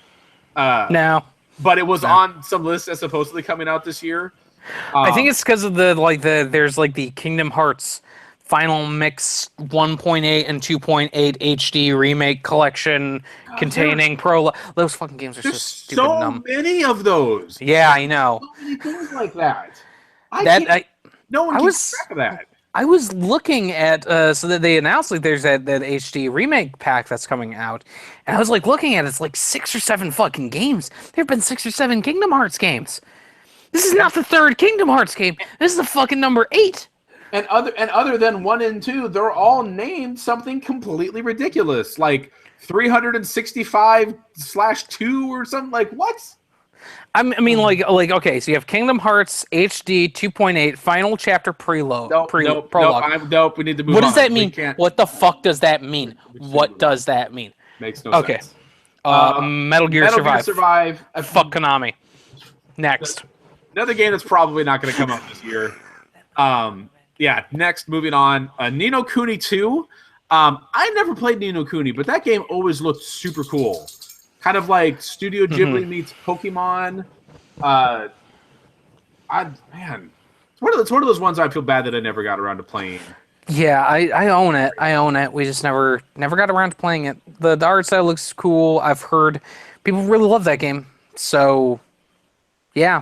No. But it was on some list as supposedly coming out this year. I think it's because of there's like the Kingdom Hearts Final Mix 1.8 and 2.8 HD remake collection containing those fucking games are so stupid and dumb. So many of those. Yeah, I know. So many things like that. No one keeps track of that. I was looking at so that they announced like there's that HD remake pack that's coming out, and I was like looking at it, it's like 6 or 7 fucking games. There have been 6 or 7 Kingdom Hearts games. This is not the third Kingdom Hearts game. This is the fucking number 8. And other than 1 and 2, they're all named something completely ridiculous, like 365/2 or something. Like what? I mean, like okay, so you have Kingdom Hearts HD 2.8 Final Chapter Prologue. Nope. We need to move on. What does that mean? can't- What the fuck does that mean? What does that mean? Makes no Okay. sense. Metal Gear Survive. Fuck Konami. Next. Another game that's probably not going to come out this year. Yeah. Next, moving on. Ni no Kuni 2. I never played Ni no Kuni, but that game always looked super cool. Kind of like Studio Ghibli meets Pokemon. Man, it's one of those ones I feel bad that I never got around to playing. Yeah, I own it. I own it. We just never got around to playing it. The art style looks cool. I've heard people really love that game. So, yeah.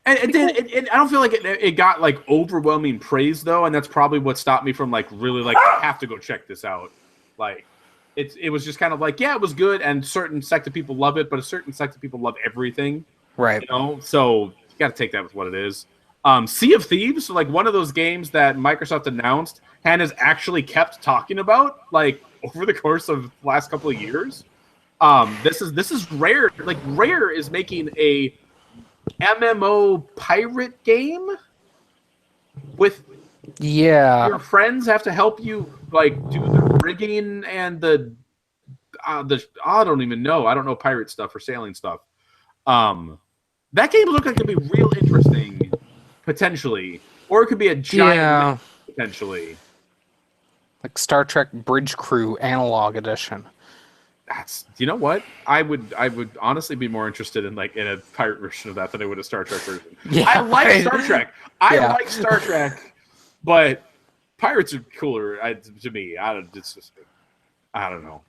And I don't feel like it got like overwhelming praise though, and that's probably what stopped me from like really like I have to go check this out. Like it was just kind of like, yeah, it was good, and certain sect of people love it, but a certain sect of people love everything. Right. You know? So you gotta take that with what it is. Sea of Thieves, like one of those games that Microsoft announced and has actually kept talking about like over the course of the last couple of years. This is Rare. Like Rare is making a MMO pirate game with your friends have to help you like do the rigging and the I don't even know. I don't know pirate stuff or sailing stuff. That game looked like it could be real interesting potentially, or it could be a giant potentially. Like Star Trek Bridge Crew Analog Edition. That's, you know what? I would honestly be more interested in like in a pirate version of that than I would a Star Trek version. Yeah, I like Star Trek. I like Star Trek, but pirates are cooler to me. I don't know.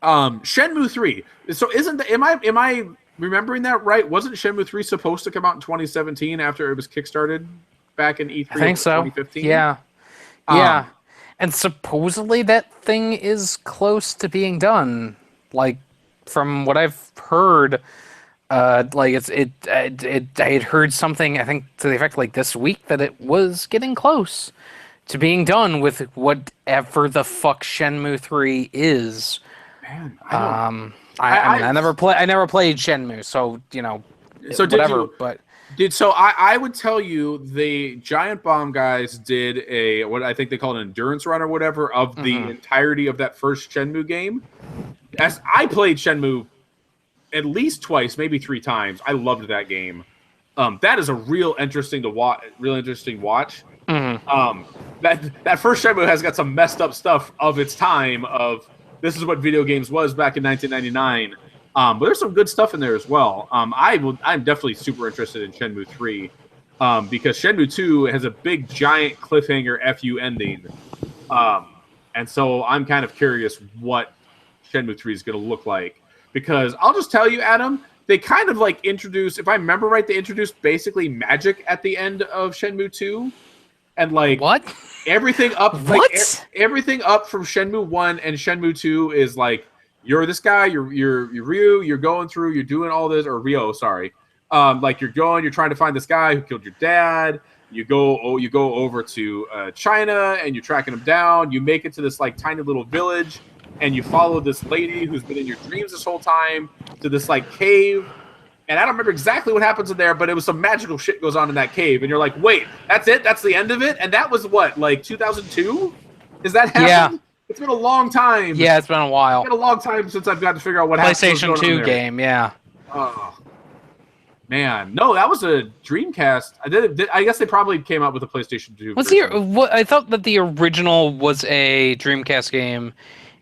Shenmue 3. So am I remembering that right? Wasn't Shenmue 3 supposed to come out in 2017 after it was kickstarted back in E3 I think so. 2015? Yeah. Yeah. And supposedly that thing is close to being done. Like, from what I've heard, like I had heard something, I think to the effect like this week, that it was getting close to being done with whatever the fuck Shenmue 3 is. Man, I never played Shenmue, so you know, so whatever. But so I would tell you the Giant Bomb guys did what I think they call an endurance run or whatever of the entirety of that first Shenmue game. As I played Shenmue at least twice, maybe 3 times. I loved that game. That is a real interesting watch. That first Shenmue has got some messed up stuff of its time. Of this is what video games was back in 1999. But there's some good stuff in there as well. I'm definitely super interested in Shenmue 3 because Shenmue 2 has a big giant cliffhanger FU ending. And so I'm kind of curious what Shenmue 3 is going to look like. Because I'll just tell you, Adam, they kind of like introduced, if I remember right, they introduced basically magic at the end of Shenmue 2. And like what? Everything up everything up from Shenmue 1 and Shenmue 2 is like you're this guy, you're Ryu, you're going through, you're doing all this, or Ryo, sorry. Like you're trying to find this guy who killed your dad. You go over to China and you're tracking him down. You make it to this like tiny little village and you follow this lady who's been in your dreams this whole time to this like cave. And I don't remember exactly what happens in there, but it was some magical shit goes on in that cave. And you're like, wait, that's it? That's the end of it? And that was what, like 2002? Is that happened? Yeah. It's been a long time. Yeah, it's been a while. It's been a long time since I've got to figure out what happened. PlayStation 2 game, yeah. Oh, man. No, that was a Dreamcast. I guess they probably came out with a PlayStation 2 version. I thought that the original was a Dreamcast game.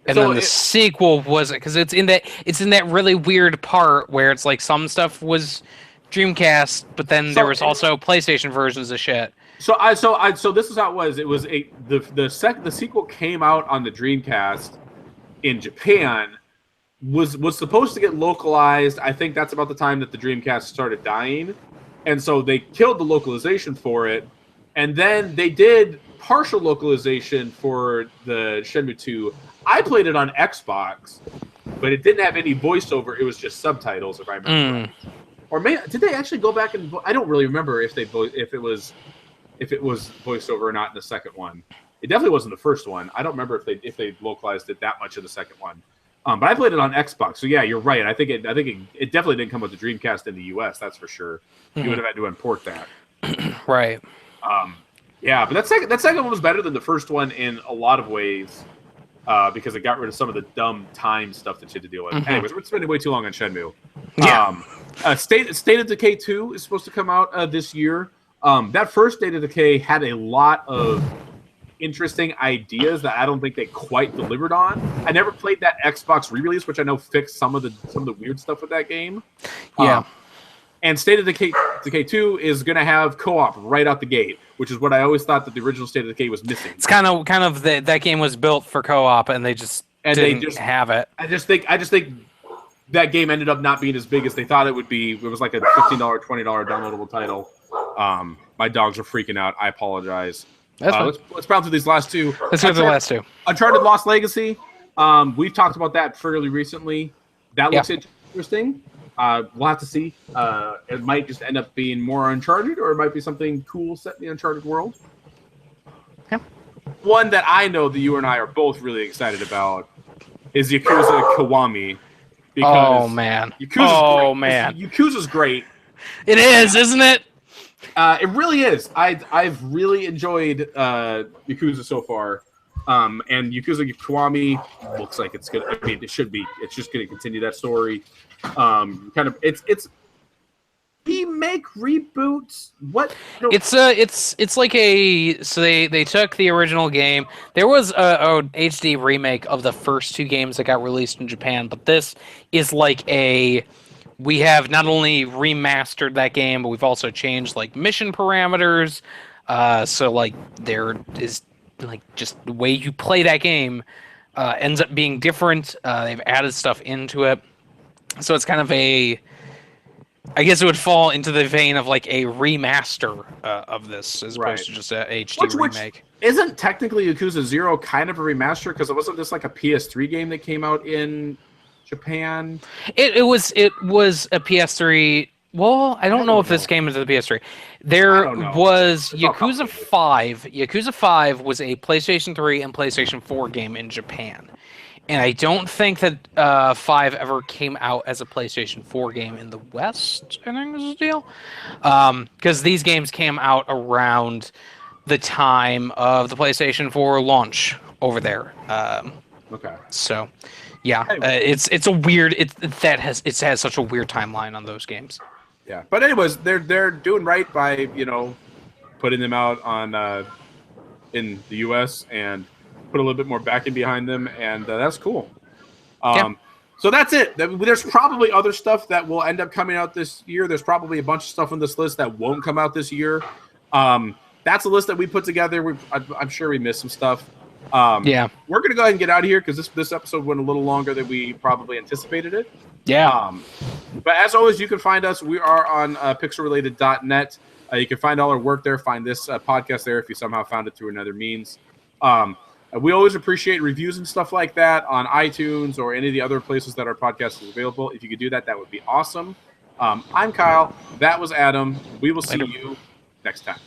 And then the sequel was because it's in that really weird part where it's like some stuff was Dreamcast, but then there was also PlayStation versions of shit. So this is how it was. It was the sequel came out on the Dreamcast in Japan, was supposed to get localized. I think that's about the time that the Dreamcast started dying, and so they killed the localization for it. And then they did partial localization for the Shenmue 2. I played it on Xbox, but it didn't have any voiceover. It was just subtitles, if I remember right. Or did they actually go back and? I don't really remember if it was voiceover or not in the second one. It definitely wasn't the first one. I don't remember if they localized it that much in the second one. But I played it on Xbox, so yeah, you're right. I think it definitely didn't come with the Dreamcast in the US. That's for sure. You would have had to import that. Right. Yeah, but that second one was better than the first one in a lot of ways because it got rid of some of the dumb time stuff that you had to deal with. Anyways, we're spending way too long on Shenmue. Yeah. State of Decay 2 is supposed to come out this year. That first State of Decay had a lot of interesting ideas that I don't think they quite delivered on. I never played that Xbox re-release, which I know fixed some of the weird stuff with that game. Yeah. And State of Decay 2 is going to have co-op right out the gate, which is what I always thought that the original State of Decay was missing. It's kind of that game was built for co-op, and they just didn't have it. I just think that game ended up not being as big as they thought it would be. It was like a $15, $20 downloadable title. My dogs are freaking out. I apologize. Let's pound through these last two. Let's go to the last two. Uncharted Lost Legacy. We've talked about that fairly recently. That looks interesting. We'll have to see. It might just end up being more Uncharted, or it might be something cool set in the Uncharted world. Yeah. One that I know that you and I are both really excited about is Yakuza Kiwami. Oh man! Yakuza's great. It is, isn't it? It really is. I've really enjoyed Yakuza so far, and Yakuza Kiwami looks like it's good. I mean, it should be. It's just going to continue that story. It's remake, reboot. What? It's like so they took the original game. There was a HD remake of the first two games that got released in Japan, but this is like we have not only remastered that game, but we've also changed like mission parameters. So like there is like just the way you play that game ends up being different. They've added stuff into it. So it's kind of I guess it would fall into the vein of like a remaster of this as opposed to just a HD remake. Which isn't technically Yakuza 0 kind of a remaster because it wasn't just like a PS3 game that came out in Japan? It was a PS3. Well, I don't know if this came into the PS3. There was Yakuza 5. Yakuza 5 was a PlayStation 3 and PlayStation 4 game in Japan. And I don't think that 5 ever came out as a PlayStation 4 game in the West, I think this is the deal. Because these games came out around the time of the PlayStation 4 launch over there. Okay. So, yeah, it's a weird. It has such a weird timeline on those games. Yeah, but anyways, they're doing right by putting them out on in the U.S. and put a little bit more backing behind them, and that's cool. So that's it. There's probably other stuff that will end up coming out this year. There's probably a bunch of stuff on this list that won't come out this year. That's a list that we put together. I'm sure we missed some stuff. We're gonna go ahead and get out of here because this episode went a little longer than we probably anticipated it. But as always, you can find us. We are on pixelrelated.net. You can find all our work there. Find this podcast there if you somehow found it through another means. We always appreciate reviews and stuff like that on iTunes or any of the other places that our podcast is available. If you could do that, that would be awesome. I'm Kyle. That was Adam. We will see you next time.